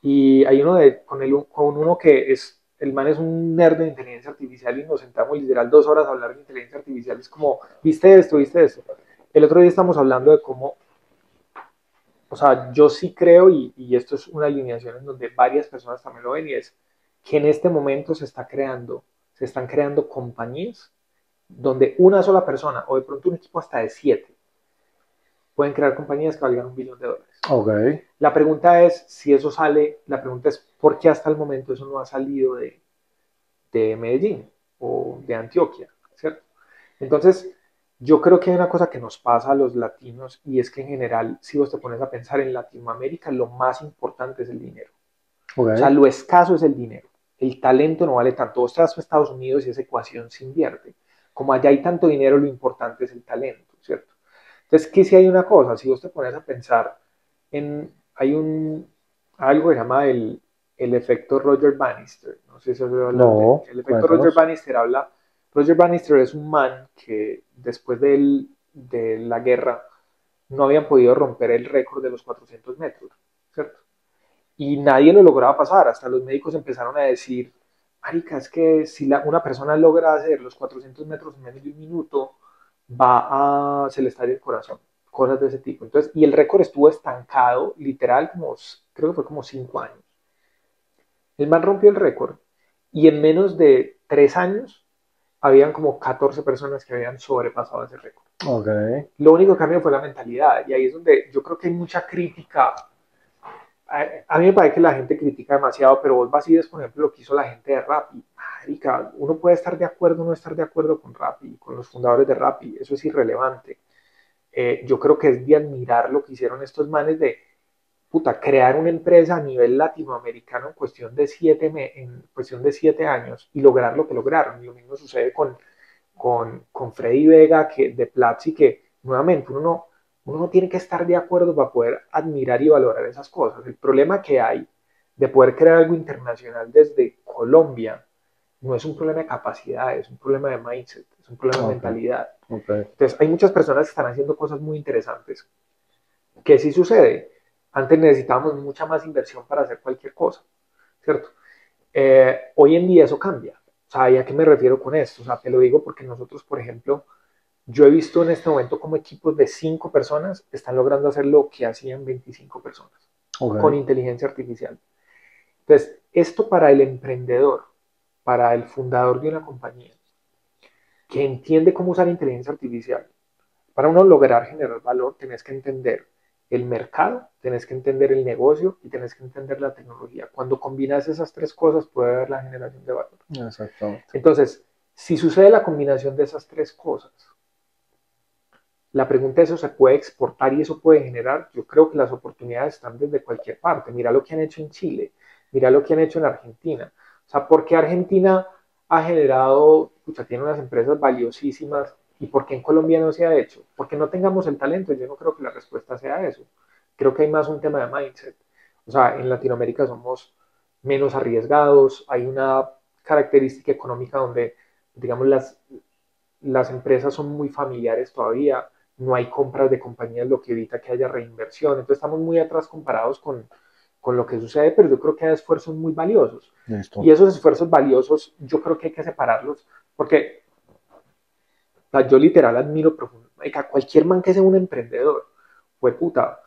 Y hay con uno que el man es un nerd de inteligencia artificial y nos sentamos literal 2 horas a hablar de inteligencia artificial. Es como, ¿viste esto? ¿Viste esto? El otro día estamos hablando de cómo, o sea, yo sí creo, y esto es una alineación en donde varias personas también lo ven, y es que en este momento se están creando compañías donde una sola persona, o de pronto un equipo hasta de 7, pueden crear compañías que valgan $1 billón. Ok. La pregunta es si eso sale, la pregunta es por qué hasta el momento eso no ha salido de Medellín o de Antioquia, ¿cierto? Entonces, yo creo que hay una cosa que nos pasa a los latinos y es que en general, si vos te pones a pensar en Latinoamérica, lo más importante es el dinero. O sea, Ok. lo escaso es el dinero. El talento no vale tanto. Vos te vas a Estados Unidos y esa ecuación se invierte. Como allá hay tanto dinero, lo importante es el talento, ¿cierto? Entonces, que si hay una cosa, si vos te pones a pensar hay algo que se llama el efecto Roger Bannister. No sé si os voy a hablar de él. No, El efecto Roger cuéntanos. Bannister Roger Bannister es un man que después de la guerra no habían podido romper el récord de los 400 metros, ¿cierto? Y nadie lo lograba pasar, hasta los médicos empezaron a decir, marica, es que si una persona logra hacer los 400 metros en menos de un minuto, se le estalle el corazón, cosas de ese tipo. Entonces, y el récord estuvo estancado, literal, creo que fue como 5 años. El man rompió el récord y en menos de 3 años habían como 14 personas que habían sobrepasado ese récord. Ok. Lo único que cambió fue la mentalidad y ahí es donde yo creo que hay mucha crítica. A mí me parece que la gente critica demasiado, pero vos vas y ves, por ejemplo, lo que hizo la gente de Rappi. Marica, uno puede estar de acuerdo o no estar de acuerdo con Rappi, con los fundadores de Rappi, eso es irrelevante. Yo creo que es de admirar lo que hicieron estos manes de puta, crear una empresa a nivel latinoamericano en cuestión de 7 años y lograr lo que lograron. Y lo mismo sucede con Freddy Vega de Platzi, que nuevamente uno no tiene que estar de acuerdo para poder admirar y valorar esas cosas. El problema que hay de poder crear algo internacional desde Colombia no es un problema de capacidad, es un problema de mindset, es un problema de Ok. mentalidad. Ok. Entonces, hay muchas personas que están haciendo cosas muy interesantes. ¿Qué sí sucede? Antes necesitábamos mucha más inversión para hacer cualquier cosa, ¿cierto? Hoy en día eso cambia. O sea, ¿y a qué me refiero con esto? O sea, te lo digo porque nosotros, por ejemplo, yo he visto en este momento como equipos de 5 personas están logrando hacer lo que hacían 25 personas con Ok. inteligencia artificial. Entonces, esto para el emprendedor, para el fundador de una compañía, que entiende cómo usar inteligencia artificial, para uno lograr generar valor, tenés que entender el mercado, tenés que entender el negocio y tenés que entender la tecnología. Cuando combinas esas 3 cosas puede haber la generación de valor. Exactamente. Entonces, si sucede la combinación de esas 3 cosas, la pregunta es, ¿eso se puede exportar y eso puede generar? Yo creo que las oportunidades están desde cualquier parte. Mira lo que han hecho en Chile, mira lo que han hecho en Argentina. O sea, ¿por qué Argentina ha generado, tiene unas empresas valiosísimas y por qué en Colombia no se ha hecho? Porque no tengamos el talento. Yo no creo que la respuesta sea eso. Creo que hay más un tema de mindset. O sea, en Latinoamérica somos menos arriesgados, hay una característica económica donde, digamos, las empresas son muy familiares todavía, no hay compras de compañías, lo que evita que haya reinversión. Entonces estamos muy atrás comparados con lo que sucede, pero yo creo que hay esfuerzos muy valiosos. Y Listo. esos esfuerzos valiosos yo creo que hay que separarlos, porque o sea, yo literal admiro profundamente a cualquier man que sea un emprendedor. Fue puta,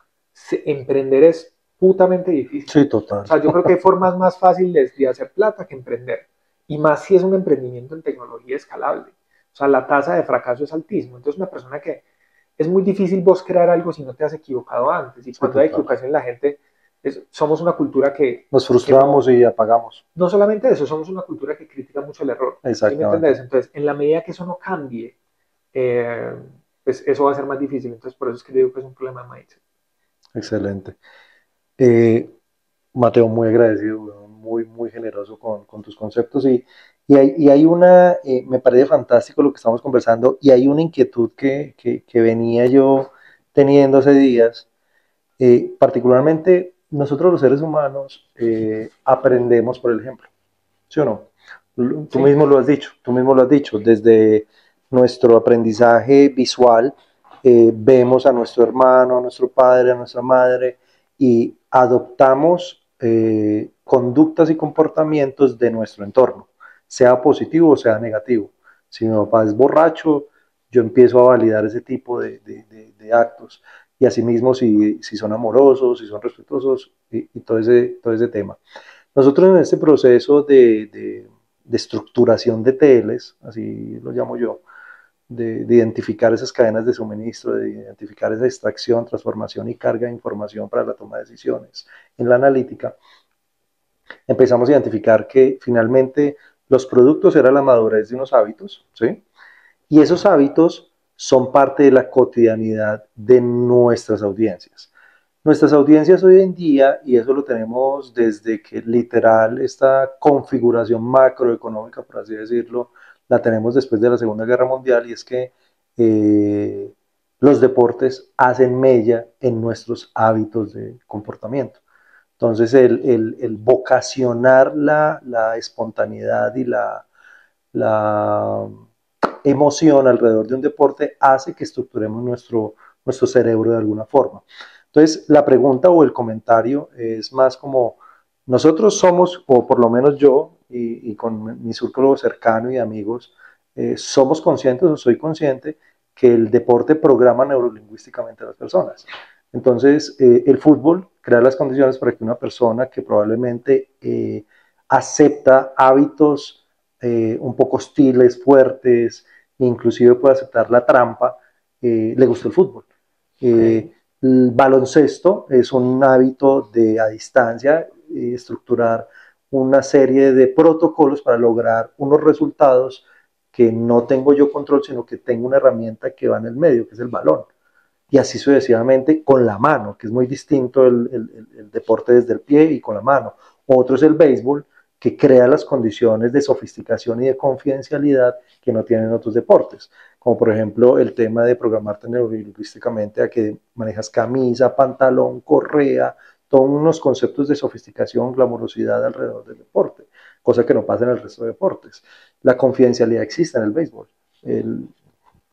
emprender es putamente difícil. Sí, O total. sea, yo creo que hay formas más fáciles de hacer plata que emprender. Y más si es un emprendimiento en tecnología escalable. O sea, la tasa de fracaso es altísima. Entonces, una persona que es muy difícil vos crear algo si no te has equivocado antes. Y Sí, cuando hay total. equivocación, la gente, somos una cultura Nos que frustramos y apagamos. no solamente eso, somos una cultura que critica mucho el error. ¿Sí me Exactamente. entendés? Entonces, en la medida que eso no cambie, eh, pues eso va a ser más difícil. Entonces, por eso es que yo digo que es un problema de mindset. Excelente. Eh, Mateo, muy agradecido, weón, muy, muy generoso con tus conceptos y hay me parece fantástico lo que estamos conversando y hay una inquietud que venía yo teniendo hace días. Particularmente nosotros los seres humanos aprendemos por el ejemplo, ¿sí o no? ¿Sí? Tú mismo lo has dicho, desde nuestro aprendizaje visual, vemos a nuestro hermano, a nuestro padre, a nuestra madre y adoptamos conductas y comportamientos de nuestro entorno, sea positivo o sea negativo. Si mi papá es borracho, yo empiezo a validar ese tipo de actos. Y asimismo, si son amorosos, si son respetuosos y todo ese tema. Nosotros en este proceso de estructuración de TLs, así lo llamo yo, de identificar esas cadenas de suministro, de identificar esa extracción, transformación y carga de información para la toma de decisiones en la analítica, empezamos a identificar que finalmente los productos eran la madurez de unos hábitos, ¿sí? Y esos hábitos son parte de la cotidianidad de nuestras audiencias. Nuestras audiencias hoy en día, y eso lo tenemos desde que literal esta configuración macroeconómica, por así decirlo, la tenemos después de la Segunda Guerra Mundial, y es que eh, los deportes hacen mella en nuestros hábitos de comportamiento. Entonces, el vocacionar la espontaneidad y la emoción alrededor de un deporte hace que estructuremos nuestro cerebro de alguna forma. Entonces, la pregunta o el comentario es más como, nosotros somos, o por lo menos yo, y con mi círculo cercano y amigos, somos conscientes o soy consciente que el deporte programa neurolingüísticamente a las personas. Entonces, el fútbol crea las condiciones para que una persona que probablemente acepta hábitos un poco hostiles, fuertes, inclusive puede aceptar la trampa, le gusta el fútbol. Okay. El baloncesto es un hábito de a distancia, estructurar una serie de protocolos para lograr unos resultados que no tengo yo control, sino que tengo una herramienta que va en el medio, que es el balón. Y así sucesivamente con la mano, que es muy distinto el deporte desde el pie y con la mano. Otro es el béisbol, que crea las condiciones de sofisticación y de confidencialidad que no tienen otros deportes, como por ejemplo el tema de programarte neurolingüísticamente a que manejas camisa, pantalón, correa, todos unos conceptos de sofisticación, glamorosidad alrededor del deporte, cosa que no pasa en el resto de deportes. La confidencialidad existe en el béisbol. El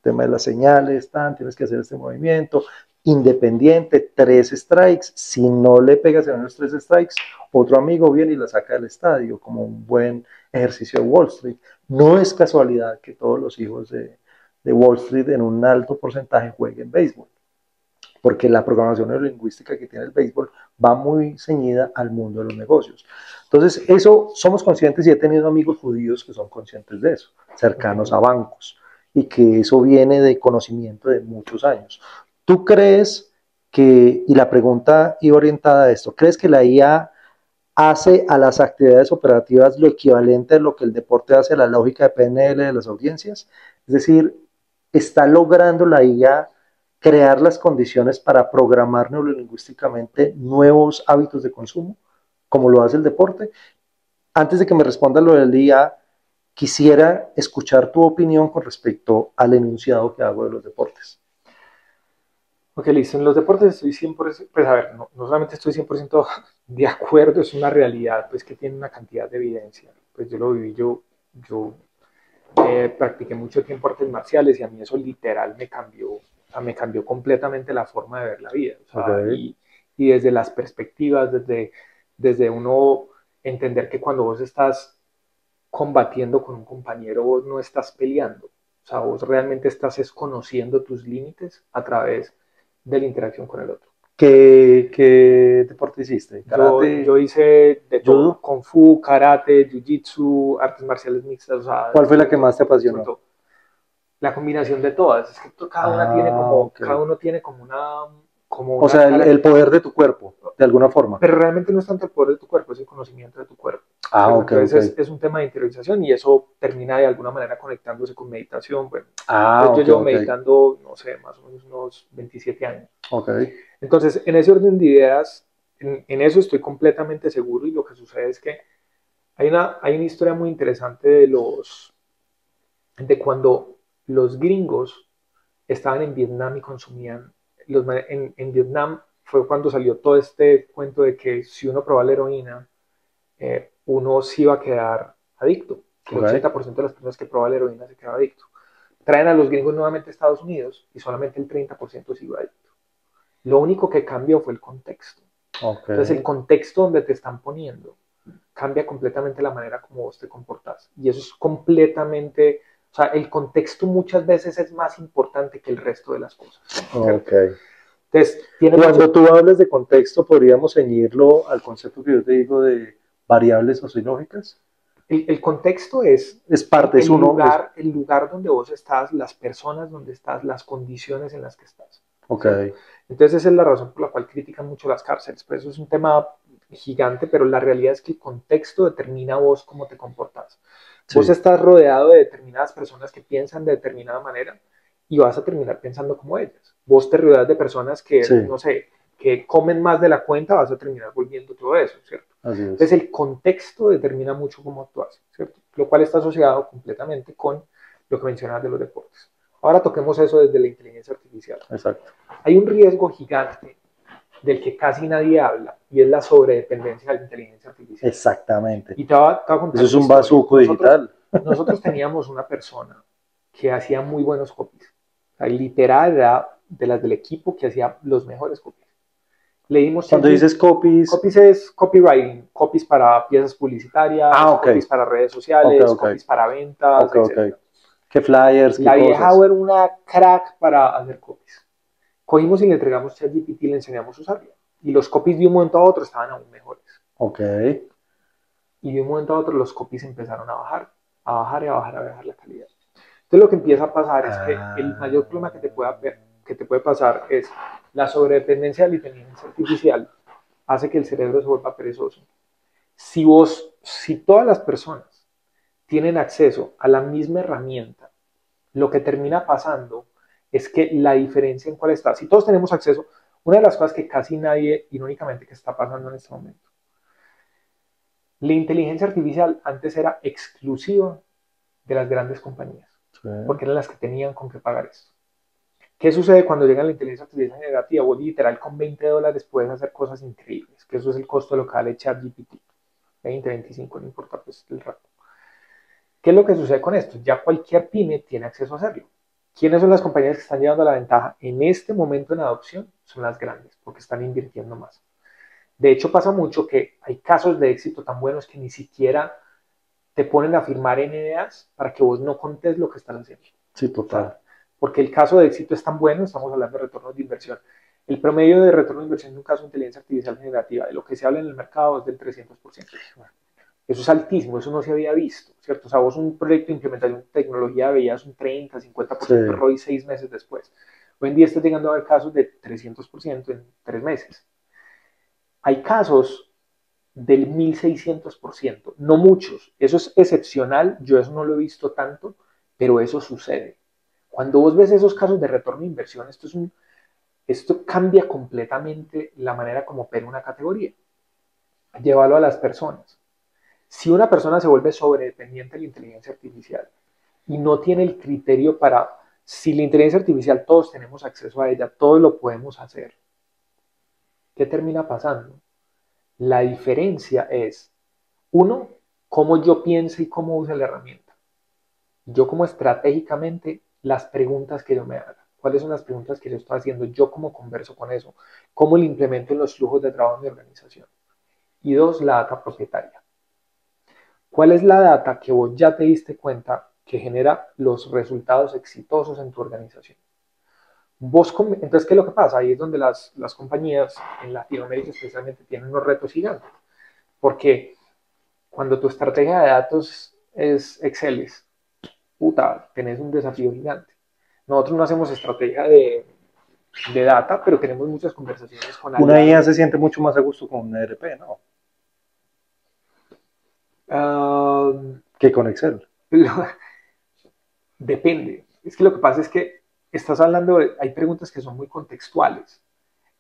tema de las señales, tienes que hacer este movimiento, independiente, 3 strikes, si no le pegas en los 3 strikes, otro amigo viene y la saca del estadio, como un buen ejercicio de Wall Street. No es casualidad que todos los hijos de Wall Street en un alto porcentaje jueguen béisbol, porque la programación neurolingüística que tiene el béisbol va muy ceñida al mundo de los negocios. Entonces, eso somos conscientes y he tenido amigos judíos que son conscientes de eso, cercanos a bancos, y que eso viene de conocimiento de muchos años. ¿Tú crees que, y la pregunta iba orientada a esto, ¿crees que la IA hace a las actividades operativas lo equivalente a lo que el deporte hace a la lógica de PNL de las audiencias? Es decir, ¿está logrando la IA crear las condiciones para programar neurolingüísticamente nuevos hábitos de consumo, como lo hace el deporte? Antes de que me responda lo del IA, quisiera escuchar tu opinión con respecto al enunciado que hago de los deportes. Ok, listo. En los deportes estoy 100%, pues a ver, no solamente estoy 100% de acuerdo, es una realidad, pues que tiene una cantidad de evidencia. Pues yo lo viví, yo practiqué mucho tiempo artes marciales y a mí eso literal me cambió, o sea, me cambió completamente la forma de ver la vida. O sea, Okay. y desde las perspectivas, desde uno entender que cuando vos estás combatiendo con un compañero, vos no estás peleando. O sea, vos realmente estás conociendo tus límites a través de la interacción con el otro. ¿Qué deporte hiciste? Yo ¿Karate? hice de todo, ¿Judo? kung fu, karate, jiu-jitsu, artes marciales mixtas, o sea, ¿Cuál fue la que estuve, más te estuve apasionó? todo. La combinación de todas, es que Ah, ok. cada uno tiene como O una sea, cara, el poder de tu cuerpo, de alguna forma. pero realmente no es tanto el poder de tu cuerpo, es el conocimiento de tu cuerpo. Ah, ¿Cierto? ok, ok. Entonces es un tema de interiorización y eso termina de alguna manera conectándose con meditación. Bueno, Ah, yo ok, llevo ok. meditando, no sé, más o menos unos 27 años. Ok. Entonces, en ese orden de ideas, en eso estoy completamente seguro y lo que sucede es que hay una historia muy interesante de cuando los gringos estaban en Vietnam y consumían, en Vietnam fue cuando salió todo este cuento de que si uno probaba la heroína, uno sí iba a quedar adicto, que el Ok. 80% de las personas que probaban la heroína se quedaba adicto. traen a los gringos nuevamente a Estados Unidos y solamente el 30% siguió adicto. Lo único que cambió fue el contexto. Okay. Entonces el contexto donde te están poniendo cambia completamente la manera como vos te comportas. Y eso es completamente, o sea, el contexto muchas veces es más importante que el resto de las cosas. Okay. Entonces, cuando tú hablas de contexto, ¿podríamos ceñirlo al concepto que yo te digo de variables sociológicas? El contexto es parte, el lugar donde vos estás, las personas donde estás, las condiciones en las que estás. Okay. ¿Sí? Entonces esa es la razón por la cual critican mucho las cárceles. Por eso es un tema gigante, pero la realidad es que el contexto determina vos cómo te comportas. Sí. Vos estás rodeado de determinadas personas que piensan de determinada manera y vas a terminar pensando como ellas. Vos te rodeas de personas que, sí, no sé, que comen más de la cuenta, vas a terminar volviendo todo eso, ¿cierto? Así es. Entonces el contexto determina mucho cómo actúas, ¿cierto? Lo cual está asociado completamente con lo que mencionabas de los deportes. Ahora toquemos eso desde la inteligencia artificial. Exacto. Hay un riesgo gigante del que casi nadie habla y es la sobredependencia de la inteligencia artificial. Exactamente. Y te voy a contar eso es un bazuco digital. Nosotros teníamos una persona que hacía muy buenos copies. O sea, literal era de las del equipo que hacía los mejores copies. Le dimos Cuando dices copies... Copies es copywriting, copies para piezas publicitarias, copies para redes sociales, copies para ventas, etc. ¿Qué flyers? ¿Qué La vieja era una crack para hacer copies. Cogimos y le entregamos ChatGPT y le enseñamos a usarlo. Y los copies de un momento a otro estaban aún mejores. Y de un momento a otro los copies empezaron a bajar la calidad. Entonces lo que empieza a pasar es que el mayor problema que te puede pasar es la sobredependencia de la inteligencia artificial hace que el cerebro se vuelva perezoso. Si todas las personas tienen acceso a la misma herramienta, lo que termina pasando es que la diferencia en cuál está. Si todos tenemos acceso, una de las cosas que casi nadie, irónicamente, que está pasando en este momento, la inteligencia artificial antes era exclusiva de las grandes compañías, porque eran las que tenían con qué pagar esto. ¿Qué sucede cuando llega la inteligencia artificial generativa? Vos literal con $20 puedes hacer cosas increíbles, que eso es el costo de lo que vale ChatGPT. 20, 25, no importa pues el rato. ¿Qué es lo que sucede con esto? Ya cualquier pyme tiene acceso a hacerlo. ¿Quiénes son las compañías que están llevando la ventaja en este momento en adopción? Son las grandes, porque están invirtiendo más. De hecho, pasa mucho que hay casos de éxito tan buenos que ni siquiera te ponen a firmar NDAs para que vos no contes lo que están haciendo. Sí, total. O sea, porque el caso de éxito es tan bueno, estamos hablando de retornos de inversión. El promedio de retorno de inversión en un caso de inteligencia artificial generativa, de lo que se habla en el mercado, es del 300%. Eso es altísimo, eso no se había visto, ¿cierto? O sea, vos un proyecto de implementación de tecnología veías un 30, 50% de ROI 6 meses después. Hoy en día está llegando a haber casos de 300% en 3 meses. Hay casos del 1600%, no muchos, eso es excepcional, yo eso no lo he visto tanto, pero eso sucede. Cuando vos ves esos casos de retorno de inversión, esto cambia completamente la manera como opera una categoría. Llévalo a las personas. Si una persona se vuelve sobredependiente de la inteligencia artificial y no tiene el criterio para, si la inteligencia artificial todos tenemos acceso a ella, todos lo podemos hacer, ¿qué termina pasando? La diferencia es, uno, cómo yo pienso y cómo uso la herramienta. Yo como estratégicamente, las preguntas que yo me haga. ¿Cuáles son las preguntas que yo estoy haciendo? Yo cómo converso con eso. ¿Cómo lo implemento en los flujos de trabajo de mi organización? Y dos, la data propietaria. ¿Cuál es la data que vos ya te diste cuenta que genera los resultados exitosos en tu organización? Entonces, ¿qué es lo que pasa? Ahí es donde las compañías en Latinoamérica especialmente tienen unos retos gigantes. Porque cuando tu estrategia de datos es Excel, tenés un desafío gigante. Nosotros no hacemos estrategia de data, pero tenemos muchas conversaciones con alguien. Una IA se siente mucho más a gusto con un ERP, ¿no? Que con Excel. Depende. Es que lo que pasa es que estás hablando hay preguntas que son muy contextuales.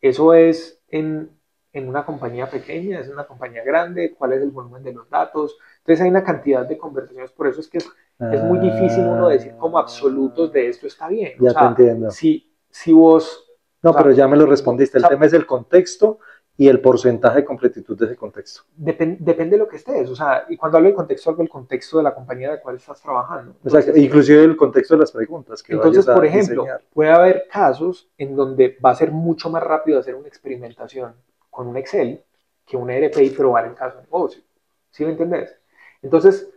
Eso es en una compañía pequeña, es una compañía grande, cuál es el volumen de los datos. Entonces hay una cantidad de conversaciones, por eso es que es muy difícil uno decir como absolutos de esto está bien. Ya te entiendo. Si vos... No, pero ya me lo respondiste. El tema es el contexto y el porcentaje de completitud de ese contexto. Depende de lo que estés, o sea, y cuando hablo del contexto, hablo del contexto de la compañía de la cual estás trabajando. Entonces, exacto, inclusive el contexto de las preguntas que entonces, vayas a por ejemplo, diseñar. puede haber casos en donde va a ser mucho más rápido hacer una experimentación con un Excel que un ERP y probar el caso de negocio. ¿Sí me entendés? Entonces,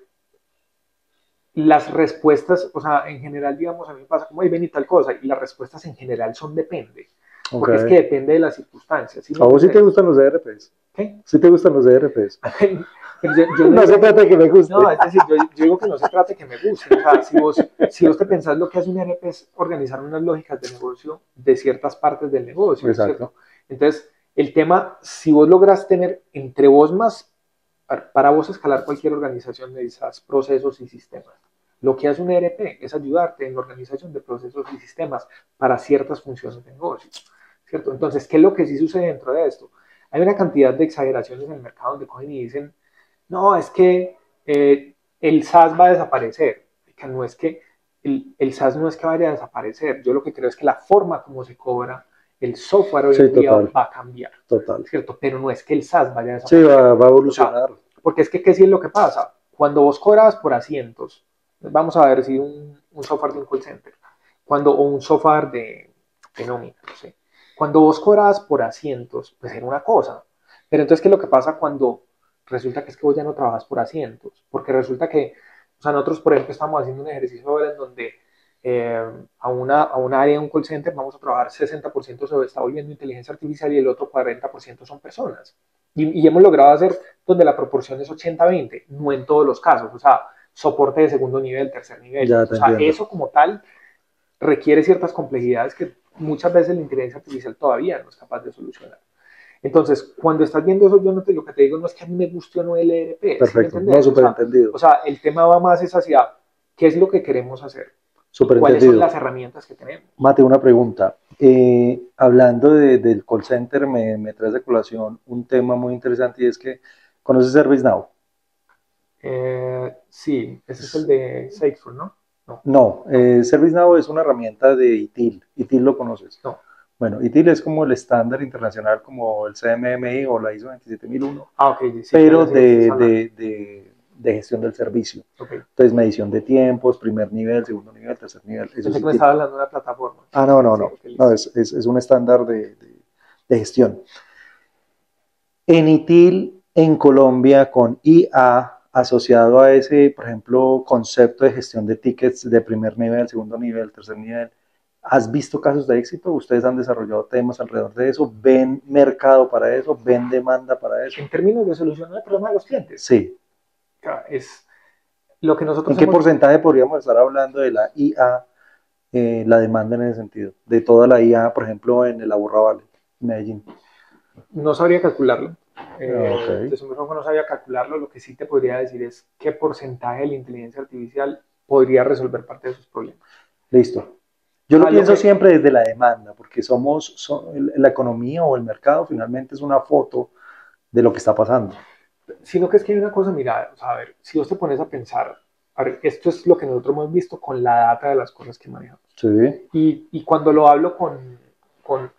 las respuestas, o sea, en general, digamos, a mí me pasa como, ven y tal cosa, y las respuestas en general son depende. Porque es que depende de las circunstancias. ¿Sí ¿A vos sí te gustan los ERPs? ¿Qué? ¿Sí te gustan los ERPs? yo no se trata de que me guste. No, es decir, yo digo que no se trata de que me guste. O sea, si vos te pensás lo que hace un ERP es organizar unas lógicas de negocio de ciertas partes del negocio, ¿cierto? Entonces, el tema, si vos logras tener entre vos más, para vos escalar cualquier organización necesitas procesos y sistemas. Lo que hace un ERP es ayudarte en la organización de procesos y sistemas para ciertas funciones de negocio, ¿cierto? Entonces, ¿qué es lo que sí sucede dentro de esto? Hay una cantidad de exageraciones en el mercado donde cogen y dicen, no, es que el SaaS va a desaparecer. Que no es que el SaaS no es que vaya a desaparecer. Yo lo que creo es que la forma como se cobra el software hoy en día va a cambiar. Total. ¿Cierto? Pero no es que el SaaS vaya a desaparecer. Sí, va a evolucionar. O sea, porque es que, ¿qué sí es lo que pasa? Cuando vos cobras por asientos, vamos a ver si un software de un call center, o un software de nómina, no sé. Cuando vos cobras por asientos, pues era una cosa. Pero entonces, ¿qué es lo que pasa cuando resulta que es que vos ya no trabajas por asientos? Porque resulta que, o sea, nosotros, por ejemplo, estamos haciendo un ejercicio ahora en donde a un área de un call center vamos a trabajar 60% se está volviendo inteligencia artificial y el otro 40% son personas. Y hemos logrado hacer donde la proporción es 80-20, no en todos los casos, o sea, soporte de segundo nivel, tercer nivel. Ya, o sea, eso como tal requiere ciertas complejidades que muchas veces la inteligencia artificial todavía no es capaz de solucionar. Entonces, cuando estás viendo eso, yo no te, lo que te digo no es que a mí me guste o no el ERP. Perfecto, ¿sí? No, súper entendido. O sea, el tema va más es hacia qué es lo que queremos hacer. ¿Cuáles son las herramientas que tenemos? Mate, una pregunta. Hablando del call center, me traes de colación un tema muy interesante y es que, ¿conoces ServiceNow? Sí, ese es el de Salesforce, ¿no? No, ServiceNow es una herramienta de ITIL. ¿ITIL lo conoces? No. Bueno, ITIL es como el estándar internacional, como el CMMI o la ISO 27001, sí, pero de gestión del servicio. Okay. Entonces, medición de tiempos, primer nivel, segundo nivel, tercer nivel. Pensé que me estaba hablando de una plataforma. No, es un estándar de gestión. En ITIL, en Colombia, con IA, asociado a ese, por ejemplo, concepto de gestión de tickets de primer nivel, segundo nivel, tercer nivel, ¿has visto casos de éxito? ¿Ustedes han desarrollado temas alrededor de eso? ¿Ven mercado para eso? ¿Ven demanda para eso? En términos de solucionar el problema de los clientes. Sí. Es lo que nosotros ¿En qué porcentaje podríamos estar hablando de la IA, la demanda en ese sentido? De toda la IA, por ejemplo, en el Aburrá Valley, Medellín. No sabría calcularlo. Okay. No sabía calcularlo. Lo que sí te podría decir es qué porcentaje de la inteligencia artificial podría resolver parte de esos problemas. Listo. Yo lo pienso siempre desde la demanda, porque la economía o el mercado finalmente es una foto de lo que está pasando. Sino que es que hay una cosa, mira, o sea, a ver, si vos te pones a pensar, a ver, esto es lo que nosotros hemos visto con la data de las cosas que manejamos. Sí. Y cuando lo hablo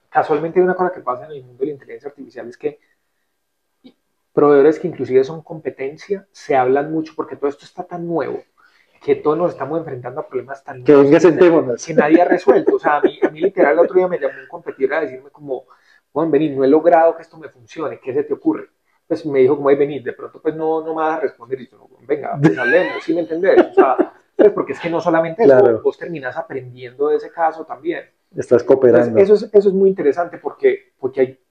casualmente hay una cosa que pasa en el mundo de la inteligencia artificial, es que proveedores que inclusive son competencia se hablan mucho porque todo esto está tan nuevo que todos nos estamos enfrentando a problemas tan nuevos que nadie ha resuelto. O sea, a mí literal el otro día me llamó un competidor a decirme como, bueno, vení, no he logrado que esto me funcione, ¿qué se te ocurre? Pues me dijo como, vení, de pronto pues no me vas a responder y yo, venga, pues hablemos, ¿sí me entendés? O sea, pues porque es que no solamente eso, vos terminás aprendiendo de ese caso también. Estás cooperando. Entonces, eso es muy interesante porque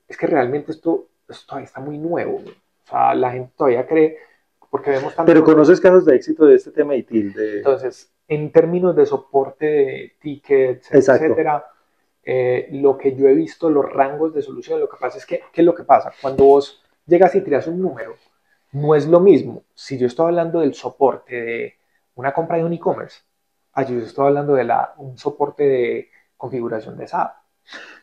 es que realmente esto todavía está muy nuevo. O sea, la gente todavía cree, porque vemos tanto... Pero ¿conoces casos de éxito de este tema ITIL? Entonces, en términos de soporte de tickets, etcétera, lo que yo he visto, los rangos de solución, lo que pasa es que, ¿qué es lo que pasa? Cuando vos llegas y tiras un número, no es lo mismo si yo estoy hablando del soporte de una compra de un e-commerce, yo estoy hablando de un soporte de configuración de SAP.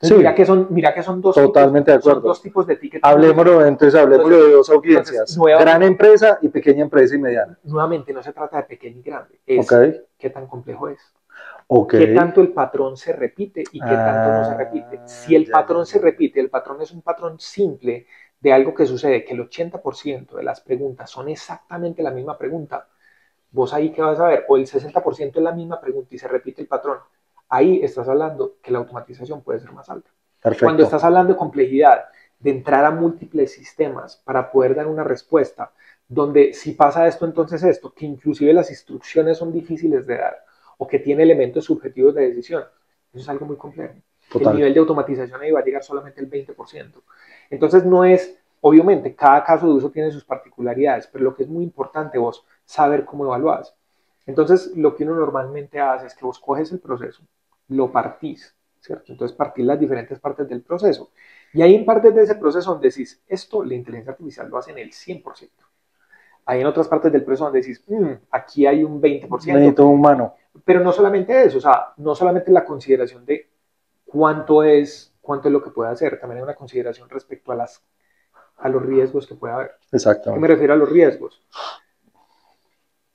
Entonces, sí. mira que son dos totalmente tipos, de acuerdo. Son dos tipos de tickets. Hablemos de dos audiencias, gran empresa y pequeña empresa y mediana. Nuevamente, no se trata de pequeño y grande, es qué tan complejo es. Ok. qué tanto el patrón se repite y qué tanto no se repite. Si el patrón se repite, el patrón es un patrón simple de algo que sucede, que el 80% de las preguntas son exactamente la misma pregunta, vos ahí qué vas a ver, o el 60% es la misma pregunta y se repite el patrón, ahí estás hablando que la automatización puede ser más alta. Cuando Perfecto. estás hablando de complejidad, de entrar a múltiples sistemas para poder dar una respuesta, donde si pasa esto, entonces esto, que inclusive las instrucciones son difíciles de dar o que tiene elementos subjetivos de decisión, eso es algo muy complejo. El Total. nivel de automatización ahí va a llegar solamente el 20%. Entonces no es, obviamente, cada caso de uso tiene sus particularidades, pero lo que es muy importante vos saber cómo evaluás. Entonces lo que uno normalmente hace es que vos coges el proceso, lo partís, ¿cierto? Entonces partís las diferentes partes del proceso. Y hay en partes de ese proceso donde decís, esto la inteligencia artificial lo hace en el 100%. Hay en otras partes del proceso donde decís, aquí hay un 20%, Necesito un humano. pero no solamente eso, o sea, no solamente la consideración de cuánto es lo que puede hacer, también hay una consideración respecto a los riesgos que puede haber. ¿Qué me Exactamente. refiero a los riesgos?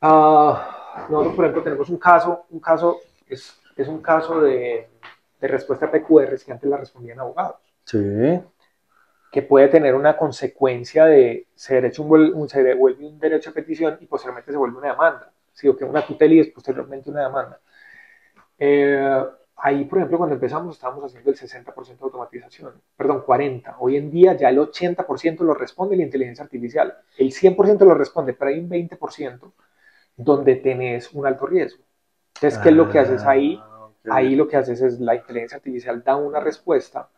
Nosotros, por ejemplo, tenemos es un caso de respuesta a PQRs que antes la respondían abogados, Sí. que puede tener una consecuencia de se devuelve un derecho a petición y posteriormente se vuelve una demanda, ¿sí? O que una tutela y posteriormente una demanda. Eh, Ahí, por ejemplo, cuando empezamos estábamos haciendo el 60% de automatización, perdón, 40%. Hoy en día ya el 80% lo responde la inteligencia artificial, el 100% lo responde, pero hay un 20% donde tenés un alto riesgo. Entonces, ¿qué es lo que haces ahí? Ok. Ahí lo que haces es la inteligencia artificial da una respuesta,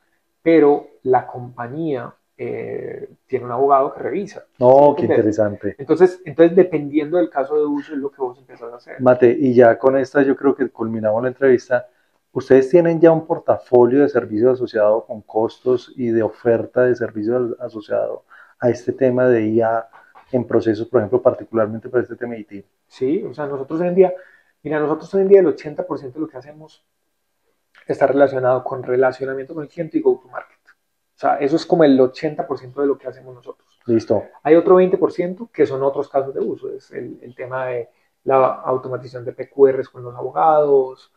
pero la compañía tiene un abogado que revisa. ¿Sí me No, qué entendés? interesante. Entonces, dependiendo del caso de uso, es lo que vos empezás a hacer. Mate, y ya con esta yo creo que culminamos la entrevista. ¿Ustedes tienen ya un portafolio de servicios asociado con costos y de oferta de servicios asociado a este tema de IA en procesos, por ejemplo, particularmente para este tema de IT? ¿Sí? O sea, nosotros hoy en día, mira, nosotros hoy en día el 80% de lo que hacemos está relacionado con relacionamiento con el cliente y go-to-market. O sea, eso es como el 80% de lo que hacemos nosotros. Listo. Hay otro 20% que son otros casos de uso, es el tema de la automatización de PQRs con los abogados,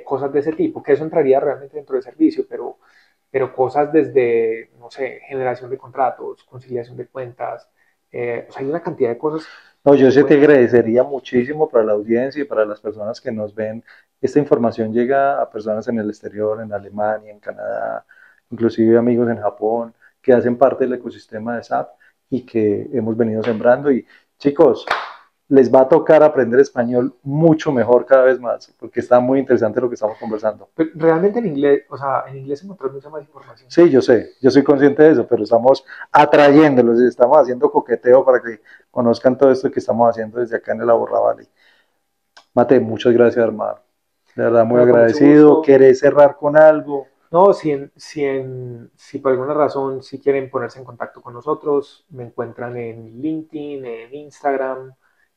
cosas de ese tipo, que eso entraría realmente dentro del servicio, pero cosas desde, no sé, generación de contratos, conciliación de cuentas, o sea, hay una cantidad de cosas No, que yo se se te pueden hacer. agradecería muchísimo para la audiencia y para las personas que nos ven. Esta información llega a personas en el exterior, en Alemania, en Canadá, inclusive amigos en Japón, que hacen parte del ecosistema de SAP y que hemos venido sembrando. Y chicos, les va a tocar aprender español mucho mejor cada vez más, porque está muy interesante lo que estamos conversando. Pero realmente en inglés, o sea, en inglés encontrar mucha más información. Sí, yo sé, yo soy consciente de eso, pero estamos atrayéndolos y estamos haciendo coqueteo para que conozcan todo esto que estamos haendo desde acá en el Aburrá Valley. Mate, muchas gracias, hermano. De verdad, muy Bueno, con mucho agradecido. gusto. ¿Querés cerrar con algo? No, si por alguna razón, si quieren ponerse en contacto con nosotros, me encuentran en LinkedIn, en Instagram,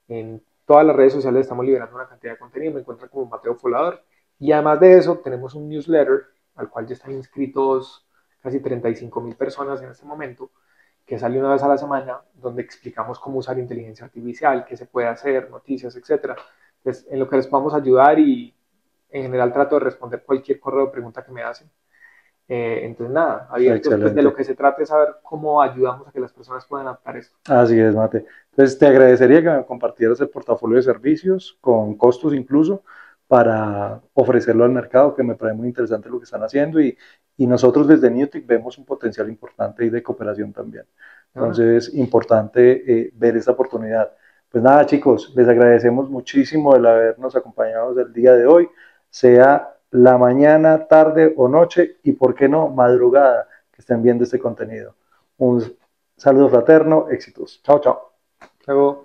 en todas las redes sociales estamos liberando una cantidad de contenido, me encuentran como Mateo Folador. Y además de eso, tenemos un newsletter al cual ya están inscritos casi 35.000 personas en este momento, que sale una vez a la semana, donde explicamos cómo usar inteligencia artificial, qué se puede hacer, noticias, etcétera. Entonces, en lo que les podamos ayudar y en general trato de responder cualquier correo o pregunta que me hacen. Entonces, nada, abiertos, pues de lo Excelente. que se trata es saber cómo ayudamos a que las personas puedan adaptar esto. Así es, Mate. Entonces, te agradecería que me compartieras el portafolio de servicios, con costos incluso, para ofrecerlo al mercado, que me parece muy interesante lo que están haciendo y nosotros desde Newtek vemos un potencial importante y de cooperación también. ¿No? Entonces, importante ver esta oportunidad. Pues nada, chicos, les agradecemos muchísimo el habernos acompañado el día de hoy, sea la mañana, tarde o noche y, por qué no, madrugada que estén viendo este contenido. Un saludo fraterno, éxitos. Chao, chao. Luego,